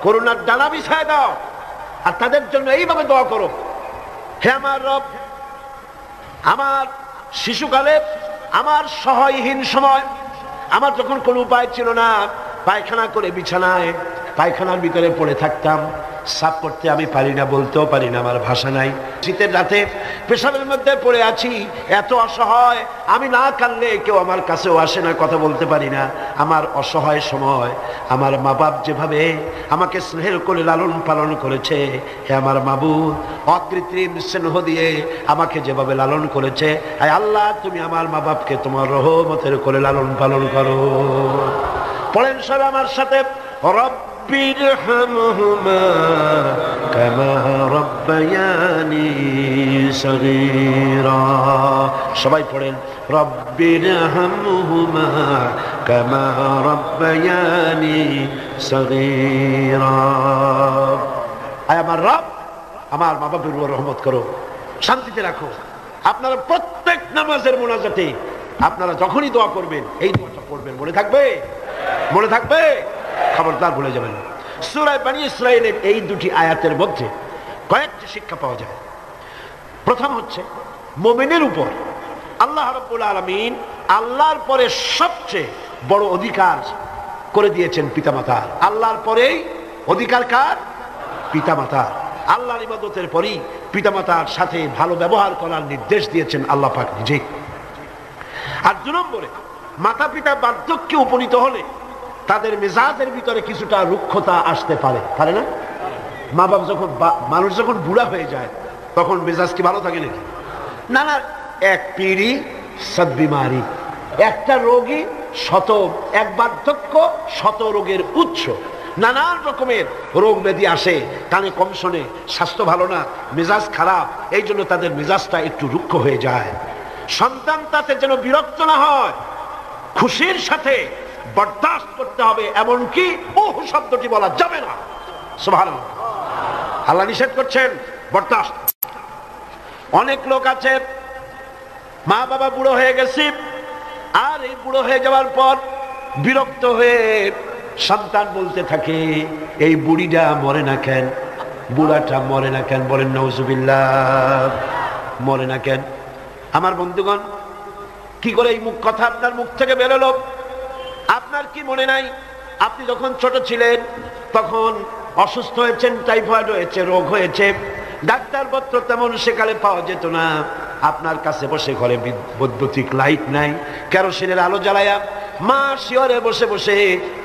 করুণার ডানা বিছায়া দাও, আর তাদের জন্য এইভাবে দোয়া করো হে আমার রব, আমার শিশুকালে, আমার সহায়হীন সময়, আমার যখন কোনো উপায় ছিল না, পায়খানা করে বিছানায় পায়খানার ভিতরে পড়ে থাকতাম, সাফ করতে আমি পারি না, বলতেও পারি না, আমার ভাষা নাই। শীতের রাতে পেশাবের মধ্যে পড়ে আছি, এত অসহায়, আমি না কাঁদলে কেউ আমার কাছেও আসে না, কথা বলতে পারি না। আমার অসহায় সময় আমার মা বাপ যেভাবে আমাকে স্নেহের করে লালন পালন করেছে, হে আমার মাবুদ, অকৃত্রিম স্নেহ দিয়ে আমাকে যেভাবে লালন করেছে, হে আল্লাহ, তুমি আমার মা বাপকে তোমার রহমতের করে লালন পালন করো। পড়েন সব আমার সাথে, রব্বিরহামহুমা কামা রাব্বায়ানি সগীরা। সবাই পড়েন, রব্বিরহামহুমা কামা রাব্বায়ানি সগীরা। আয় আমার রব, আমার মা বাবার উপর রহমত করো, শান্তিতে রাখো। আপনারা প্রত্যেক নামাজের মুনাজাতে আপনারা যখনই দোয়া করবেন এই দোয়াটা পড়বেন, মনে থাকবে? মনে থাকবে? খবরদার ভুলে যাবেন। সূরা বনী ইসরাঈলের এই দুটি আয়াতের মধ্যে কয়েকটি শিক্ষা পাওয়া যায়। প্রথম হচ্ছে, মুমিনের উপর আল্লাহ রাব্বুল আলামিন আল্লাহর পরে সবচেয়ে বড় অধিকার করে দিয়েছেন পিতামাতার। আল্লাহর পরেই অধিকার কার? পিতামাতার। আল্লাহর ইবাদতের পরই পিতামাতার সাথে ভালো ব্যবহার করার নির্দেশ দিয়েছেন আল্লাহ পাক নিজে। আর 2 নম্বরে, মাতা পিতা বার্ধক্যে উপনীত হলে তাদের মেজাজের ভিতরে কিছুটা রুক্ষতা আসতে পারে, পারে না? মা বাপ যখন, মানুষ যখন বুড়া হয়ে যায় তখন মেজাজ কি ভালো থাকে নাকি? না না, এক পিড়ি সব বিমারি, একটা রোগী শত, এক বার্ধক্য শত রোগের উৎস। নানান রকমের রোগ ব্যাধি আসে, কানে কম শোনে, স্বাস্থ্য ভালো না, মেজাজ খারাপ, এই জন্য তাদের মেজাজটা একটু রুক্ষ হয়ে যায়। সন্তান তাতে যেন বিরক্ত না হয়, খুশির সাথে বরদাস্ত করতে হবে, এমনকি ওহ শব্দটি বলা যাবে না। সুবহানাল্লাহ, আল্লাহ নিষেধ করছেন বরদাস্ত। অনেক লোক আছে, মা বাবা বুড়ো হয়ে গেছে, আর এই বুড়ো হয়ে যাওয়ার পর বিরক্ত হয়ে সন্তান বলতে থাকে, এই বুড়িটা মরে না কেন, বুড়াটা মরে না কেন? বলেন নাউজুবিল্লাহ, মরে না কেন? আমার বন্ধুগণ, কি করে এই কথা আপনার মুখ থেকে বেরোলো? আপনার কি মনে নাই, আপনি যখন ছোট ছিলেন তখন অসুস্থ হয়েছেন, টাইফয়েড হয়েছে, রোগ হয়েছে, ডাক্তারপত্র তেমন সেকালে পাওয়া যেত না। আপনার কাছে বসে ঘরে বৈদ্যুতিক লাইট নাই, কেরোসিনের আলো জ্বালায়া মা শিয়রে বসে বসে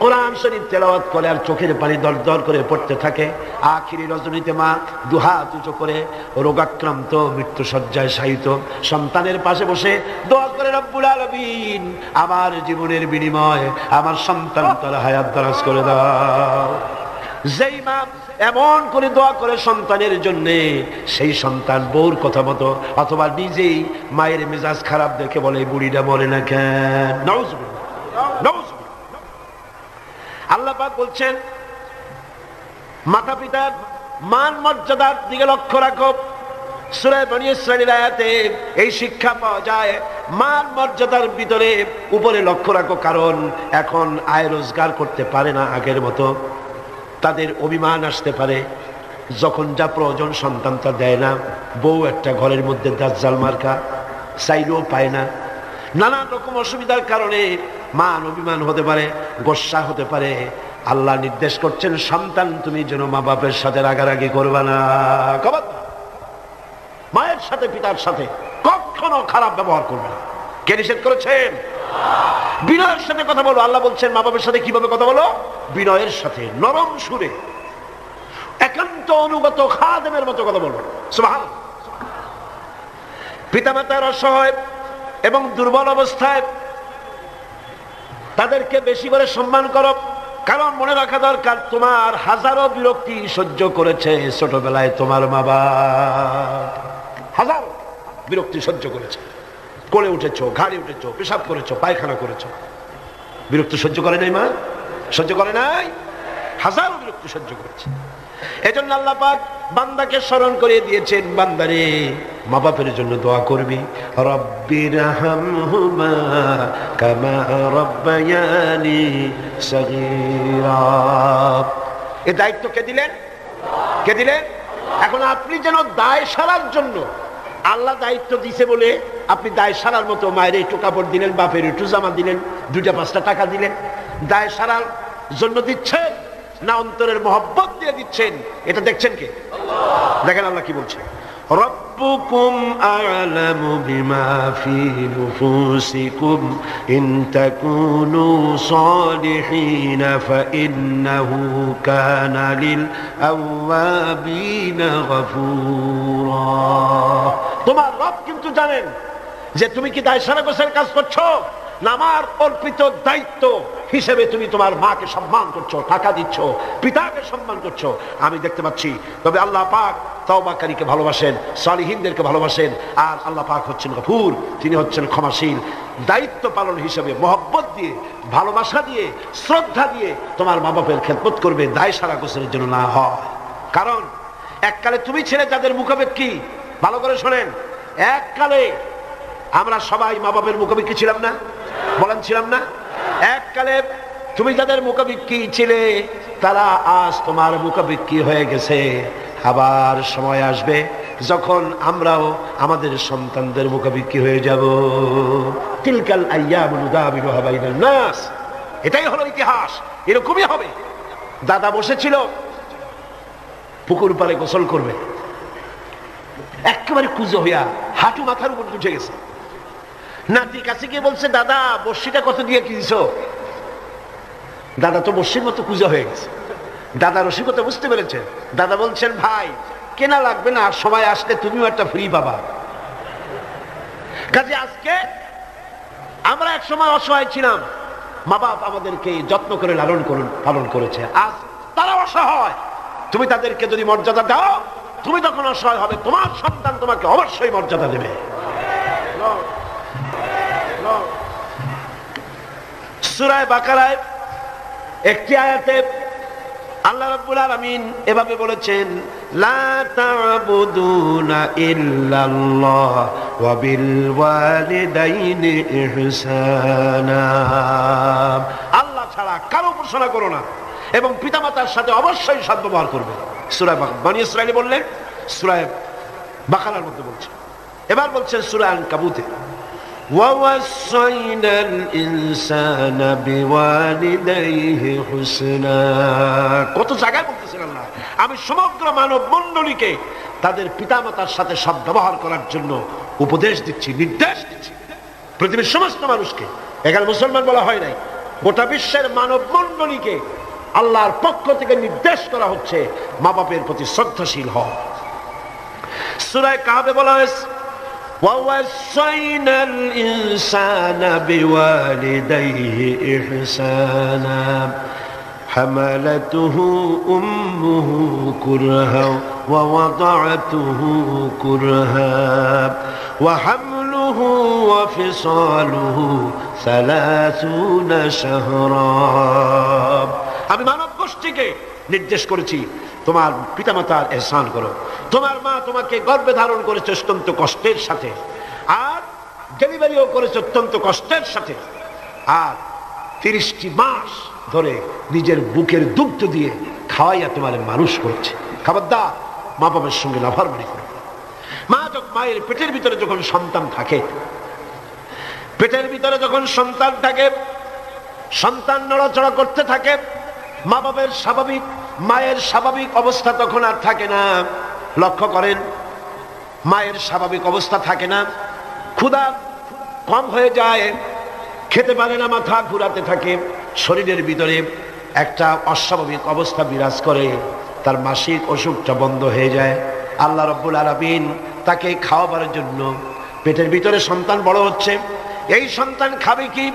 কোরআন শরীফ তেলাওয়াত করে আর চোখের পানি দরদর করে পড়তে থাকে। আখিরি রজনীতে মা দুহাত উঁচু করে রোগাক্রান্ত মৃত্যু শয্যায় শায়িত সন্তানের পাশে বসে দোয়া করে, রব্বুল আলামিন, আমার জীবনের বিনিময়ে আমার সন্তান তার হায়াত দারাজ করে দাও। যেই মা এমন করে দোয়া করে সন্তানের জন্য, সেই সন্তান বউর কথা মতো অথবা নিজেই মায়ের মেজাজ খারাপ দেখে বলে, বুড়িটা মরে না কেন? নাউজুবিল্লাহ, নাউজুবিল্লাহ। আল্লাহ পাক বলছেন, মাতা পিতার মান মর্যাদার দিকে লক্ষ্য রাখো। সূরা বনী ইসরাঈল আয়াতে এই শিক্ষা পাওয়া যায়, মান মর্যাদার ভিতরে উপরে লক্ষ্য রাখো, কারণ এখন আয় রোজগার করতে পারে না আগের মতো, তাদের অভিমান আসতে পারে, যখন যা প্রয়োজন সন্তান তা দেয় না, বউ একটা ঘরের মধ্যে দাজ্জাল মার্কা, চাইলেও পায় না, নানান রকম অসুবিধার কারণে মান অভিমান হতে পারে, গোস্বা হতে পারে। আল্লাহ নির্দেশ করছেন, সন্তান তুমি যেন মা বাপের সাথে রাগারাগি করবা না, মায়ের সাথে পিতার সাথে কখনো খারাপ ব্যবহার করবে না। কে নিষেধ করেছেন? বিনয়ের সাথে কথা বলো। আল্লাহ বলছেন মা বাবার সাথে কিভাবে কথা বলো? বিনয়ের সাথে, নরম সুরে, একান্ত অনুগত খাদেমের মতো কথা বলো। সুবহানাল্লাহ। পিতামাতার অসহায় এবং দুর্বল অবস্থায় তাদেরকে বেশি করে সম্মান করো, কারণ মনে রাখা দরকার, তোমার হাজারো বিরক্তি সহ্য করেছে ছোটবেলায় তোমার মা বাপ, হাজারো বিরক্তি সহ্য করেছে। কোলে উঠেছো, ঘাড়ে উঠেছো, পেশাব করেছো, পায়খানা করেছো, বিরক্তি সহ্য করে নাই মা? সহ্য করে নাই? হাজারো বিরক্তি সহ্য করেছে। এজন্য আল্লাহ পাক বান্দাকে স্মরণ করিয়ে দিয়েছেন, বান্দারে মা বাপের জন্য দোয়া করবি, রব্বিরহামহুমা কামা রাব্বায়ানি সগীরা। এই দায়িত্ব কে দিলেন? কে দিলেন? এখন আপনি যেন দায় সারার জন্য, আল্লাহ দায়িত্ব দিছে বলে আপনি দায় সারার মতো মায়ের একটু কাপড় দিলেন, বাপের একটু জামা দিলেন, 2-5 টাকা দিলেন, দায় সারার জন্য দিচ্ছেন, না অন্তরের মহব্বত দিয়ে দিচ্ছেন, এটা দেখছেন কে? দেখেন আল্লাহ কি বলছে, রব্বুকুম আ'লামু বিমা ফি নুফুসিকুম ইন তাকুনু সালিহিন ফাইন্নাহু কানা লিল আওয়াবিনা গফুরা। তোমার রব কিন্তু জানেন যে তুমি কি দায়সারা গোছের কাজ করছো, না আমার অর্পিত দায়িত্ব হিসেবে তুমি তোমার মাকে সম্মান করছো, টাকা দিচ্ছ, পিতাকে সম্মান করছো, আমি দেখতে পাচ্ছি। তবে আল্লাহ পাক তওবাকারীকে ভালোবাসেন, সালিহিনদেরকে ভালোবাসেন, আর আল্লাহ পাক হচ্ছেন গফুর, তিনি হচ্ছেন ক্ষমাশীল। দায়িত্ব পালন হিসেবে মহব্বত দিয়ে, ভালোবাসা দিয়ে, শ্রদ্ধা দিয়ে তোমার মা বাপের খেদমত করবে, দায়সারা গোছের জন্য না হয়। কারণ এককালে তুমি ছেলে যাদের মুখাপেক্ষী, ভালো করে শোনেন, এককালে আমরা সবাই মা বাপের মুখাপেক্ষী ছিলাম না? বলেন ছিলাম না? এককালে তুমি যাদের মুখাপেক্ষী ছিলে তারা আজ তোমার মুখাপেক্ষী হয়ে গেছে। আবার সময় আসবে যখন আমরাও আমাদের সন্তানদের মুখাপেক্ষী হয়ে যাব। তিলকাল আইয়ামু নুদাবিলুহা বাইনান নাস, এটাই হলো ইতিহাস, এরকমই হবে। দাদা বসেছিল পুকুর পাড়ে গোসল করবে, একেবারে কুজো হইয়া হাঁটু মাথার উপর উঠে গেছে। নাতি কাছে গিয়ে বলছে, দাদা বর্ষিটা কত দিয়ে কিনছো? দাদা তো বর্ষির মতো কুজো হয়ে গেছে। দাদা রসিকতা বুঝতে পেরেছেন। দাদা বলছেন, ভাই কেনা লাগবে না, সময় আসলে তুমিও একটা ফ্রি পাবা। কাজে আজকে আমরা এক সময় অসহায় ছিলাম, মা বাপ আমাদেরকে যত্ন করে লালন পালন করেছে, আজ তারা অসহায়। তুমি তাদেরকে যদি মর্যাদা দাও, তুমি তখন অসহায় হবে, তোমার সন্তান তোমাকে অবশ্যই মর্যাদা দেবে। সূরা বাকারায় একটি আয়াতে আল্লাহ রাব্বুল আলামিন এভাবে বলেছেন, লা তা'বুদুনা ইল্লাল্লাহ ওয়া বিল ওয়ালিদাইনি ইহসানা। আল্লাহ ছাড়া কারো উপাসনা করো না এবং পিতামাতার সাথে অবশ্যই সদ্ব্যবহার করবে। সূরা বনী ইসরাঈল বললেন, সূরা বাকারার মধ্যে বলছে। এবার বলছেন সূরা আনকাবুতে, وَوَصَّيْنَا الْإِنسَانَ بِوَالِدَيْهِ حُسْنًا। কত জায়গায় বলতেছেন আল্লাহ, আমি সমগ্র মানব মণ্ডলীকে তাদের পিতামাতার সাথে সদ্ব্যবহার করার জন্য উপদেশ দিচ্ছি, নির্দেশ দিচ্ছি। পৃথিবীর সমস্ত মানুষকে, এখানে মুসলমান বলা হয় নাই, গোটা বিশ্বের মানব মণ্ডলীকে আল্লাহর পক্ষ থেকে নির্দেশ করা হচ্ছে মা বাপের প্রতি শ্রদ্ধাশীল হও। সূরা কাহফে বলা হয়েছে, وَوَصَّيْنَا الْإِنسَانَ بِوَالِدَيْهِ إِحْسَانًا حَمَلَتْهُ أُمُّهُ كُرْهًا وَوَضَعَتْهُ كُرْهًا وَحَمْلُهُ وَفِصَالُهُ 30 شهرا। আমি মানব গোষ্ঠীকে নির্দেশ করেছি তোমার পিতামাতার ইহসান করো। তোমার মা তোমাকে গর্ভে ধারণ করেছে অত্যন্ত কষ্টের সাথে, আর ডেলিভারিও করেছে অত্যন্ত কষ্টের সাথে, আর 30টি মাস ধরে নিজের বুকের দুগ্ধ দিয়ে খাওয়াইয়া তোমার মানুষ করছে। খবরদার মা বাবার সঙ্গে নাফরমানি করো। মায়ের পেটের ভিতরে যখন সন্তান থাকে, সন্তান নড়াচড়া করতে থাকে, মা বাবার স্বাভাবিক, মায়ের স্বাভাবিক অবস্থা তখন আর থাকে না। লক্ষ্য করেন, মায়ের স্বাভাবিক অবস্থা থাকে না, ক্ষুধা কম হয়ে যায়, খেতে পারে না, মাথা ঘুরাতে থাকে, শরীরের ভিতরে একটা অস্বাভাবিক অবস্থা বিরাজ করে, তার মাসিক অসুখটা বন্ধ হয়ে যায়। আল্লাহ রাব্বুল আলামিন তাকে খাওয়াবার জন্য, পেটের ভিতরে সন্তান বড় হচ্ছে, এই সন্তান খাবে কি,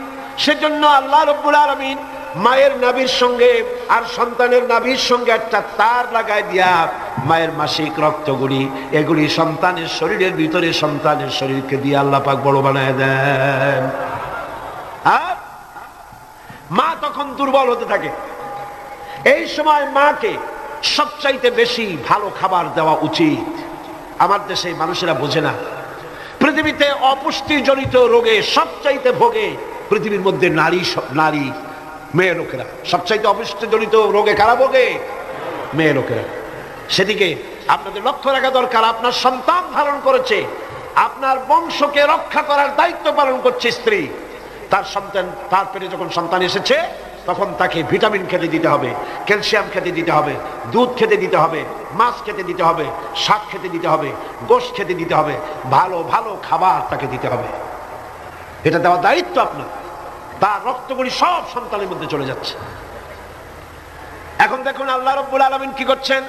সেজন্য আল্লাহ রাব্বুল আলামিন মায়ের নাভির সঙ্গে আর সন্তানের নাভির সঙ্গে একটা তার লাগায় দিয়া মায়ের মাসিক রক্তগুলি, এগুলি সন্তানের শরীরের ভিতরে, সন্তানের শরীরকে দিয়ে আল্লাহ পাক বড় বানায় দেন। আর মা তখন দুর্বল হতে থাকে। এই সময় মাকে সবচাইতে বেশি ভালো খাবার দেওয়া উচিত। আমার দেশে মানুষেরা বোঝে না, পৃথিবীতে অপুষ্টিজনিত রোগে সবচাইতে ভোগে পৃথিবীর মধ্যে নারী মেয়ে লোকেরা। সবচাইতে অপুষ্টিজনিত রোগে কারা ভোগে? মেয়ে লোকেরা। সেদিকে আপনাদের লক্ষ্য রাখা দরকার। আপনার সন্তান ধারণ করেছে, আপনার বংশকে রক্ষা করার দায়িত্ব পালন করছে স্ত্রী। তার সন্তান, তার পেটে যখন সন্তান এসেছে তখন তাকে ভিটামিন খেতে দিতে হবে, ক্যালসিয়াম খেতে দিতে হবে, দুধ খেতে দিতে হবে, মাছ খেতে দিতে হবে, শাক খেতে দিতে হবে, গোশত খেতে দিতে হবে, ভালো ভালো খাবার তাকে দিতে হবে। এটা দেওয়ার দায়িত্ব আপনার। তার রক্তগুলি সব সন্তানের মধ্যে চলে যাচ্ছে। এখন দেখুন আল্লাহ রাব্বুল আলামিন কি করছেন,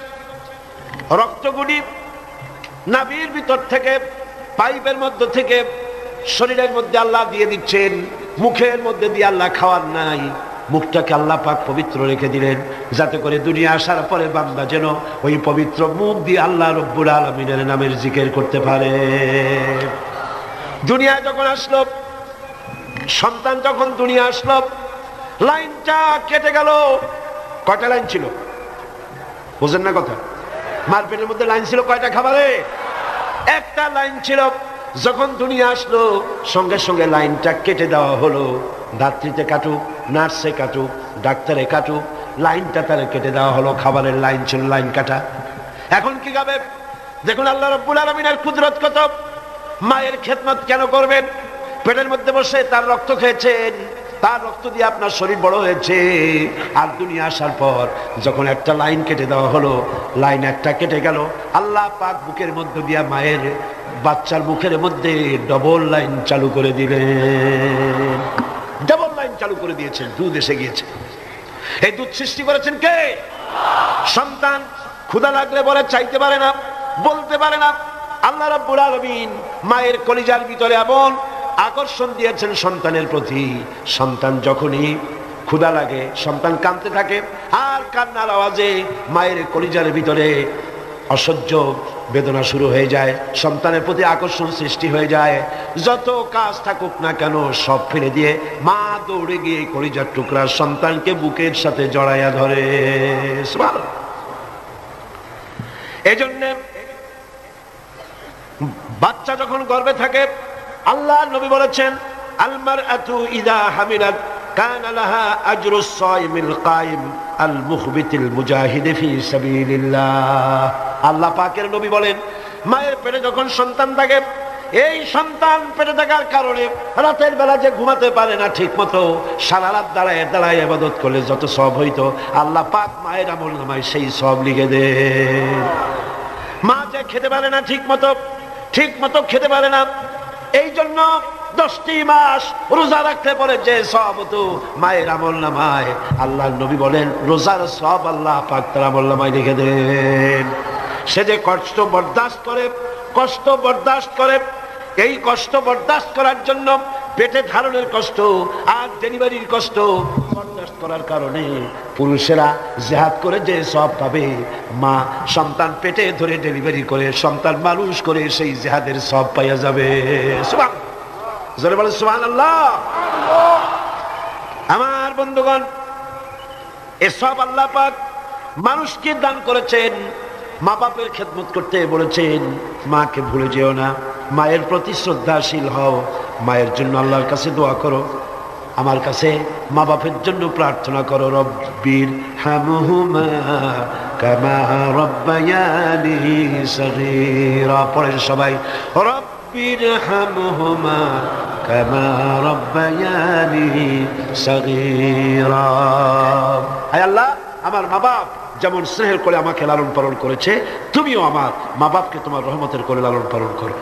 রক্তগুলি নাভির ভিতর থেকে, পাইপের মধ্যে থেকে শরীরের মধ্যে আল্লাহ দিয়ে দিচ্ছেন, মুখের মধ্যে দিয়ে আল্লাহ খাওয়ার নাই, মুখটাকে আল্লাহ পাক পবিত্র রেখে দিলেন, যাতে করে দুনিয়া আসার পরে বান্দা যেন ওই পবিত্র মুখ দিয়ে আল্লাহ রাব্বুল আলামিনের নামের জিকির করতে পারে। দুনিয়া যখন আসলো, সন্তান যখন দুনিয়া আসলো, লাইনটা কেটে গেল। কয়টা লাইন ছিল বুঝেন না কথা? মার পেটের মধ্যে লাইন ছিল কয়টা খাবারে? একটা লাইন ছিল। যখন দুনিয়া আসলো সঙ্গে সঙ্গে লাইনটা কেটে দেওয়া হলো। ধাত্রীতে কাটুক, নার্সে কাটুক, ডাক্তারে কাটুক, লাইনটা তারা কেটে দেওয়া হলো। খাবারের লাইন ছিল, লাইন কাটা। এখন কি খাবে? দেখুন আল্লাহ রাব্বুল আলামিনের কুদরত কত। মায়ের খেদমত কেন করবেন? পেটের মধ্যে বসে তার রক্ত খেয়েছেন, তার রক্ত দিয়ে আপনার শরীর বড় হয়েছে। আর দুনিয়া আসার পর যখন একটা লাইন কেটে দেওয়া হলো, লাইন একটা কেটে গেল, আল্লাহ পাক বুকের মধ্যে দিয়া মায়ের বাচ্চার মুখের মধ্যে ডবল লাইন চালু করে দিলেন। ডবল লাইন চালু করে দিয়েছেন, দুধ এসে গিয়েছে। এই দুধ সৃষ্টি করেছেন কে? সন্তান ক্ষুধা লাগলে বলে চাইতে পারে না, বলতে পারে না। আল্লাহ রাব্বুল আলামিন মায়ের কলিজার ভিতরে এমন আকর্ষণ দিয়েছেন সন্তানের প্রতি। সন্তান যখনই ক্ষুধা লাগে, সন্তান কাঁদতে থাকে, আর কান্নার আওয়াজে মায়ের কলিজার ভিতরে অসহ্য বেদনা শুরু হয়ে যায়, সন্তানের প্রতি আকর্ষণ সৃষ্টি হয়ে যায়। যত কাজ থাকুক না কেন সব ফেলে দিয়ে মা দৌড়ে গিয়ে কলিজার টুকরা সন্তানকে বুকের সাথে জড়াইয়া ধরে। এজন্য বাচ্চা যখন গর্ভে থাকে, আল্লাহ নবী বলেছেন, আল মারআতু ইযা হামিলাত কানা লাহা আজরুস সাইমিল কাইম আল মুখবিতিল মুজাহিদ ফি সাবিলিল্লাহ। আল্লাহ পাকের নবী বলেন, মায়ের পেটে যখন সন্তান থাকে, এই সন্তান পেটে থাকার কারণে রাতের বেলা যে ঘুমাতে পারে না ঠিক মতো, সারা রাত দাঁড়ায় দাঁড়ায় ইবাদত করলে যত সওয়াব হইতো, আল্লাহ পাক মায়ের আমলনামায় সেই সওয়াব লিখে দেন। মা যে খেতে পারে না ঠিক মতো খেতে পারে না, এই জন্য 10টি মাস রোজা রাখতে পারে যে সওয়াব হতো মায়ের আমলনামায়, আল্লাহ নবী বলেন রোজার সওয়াব আল্লাহ পাক তার আমলনামায় লিখে দেন। সে যে কষ্ট বরদাস্ত করে, এই কষ্ট বরদাস্ত করার জন্য পেটে ধারণের কষ্ট আর ডেলিভারির কষ্ট বরদাস্ত করার কারণে পুরুষেরা জিহাদ করে যে সওয়াব পাবে, মা সন্তান পেটে ধরে ডেলিভারি করে সন্তান মানুষ করে সেই জিহাদের সওয়াব পাইয়া যাবে। সুবহানাল্লাহ, জোরে বলেন সুবহানাল্লাহ। আমার বন্ধুগণ, এই সওয়াব আল্লাহ পাক মানুষকে দান করেছেন। মা বাপের খেদমত করতে বলেছেন, মাকে ভুলে যেও না, মায়ের প্রতি শ্রদ্ধাশীল হও, মায়ের জন্য আল্লাহর কাছে দোয়া করো, আমার কাছে মা বাপের জন্য প্রার্থনা করো। রব্বির হামহুমা কামা রব্বায়ানি সগীরা। পড়েন সবাই, রব্বির হামহুমা কামা রব্বায়ানি সগীরা। হায় আল্লাহ, আমার মা বাপ যেমন স্নেহের করে আমাকে লালন পালন করেছে, তুমিও আমার মা বাপকে তোমার রহমতের করে লালন পালন করো।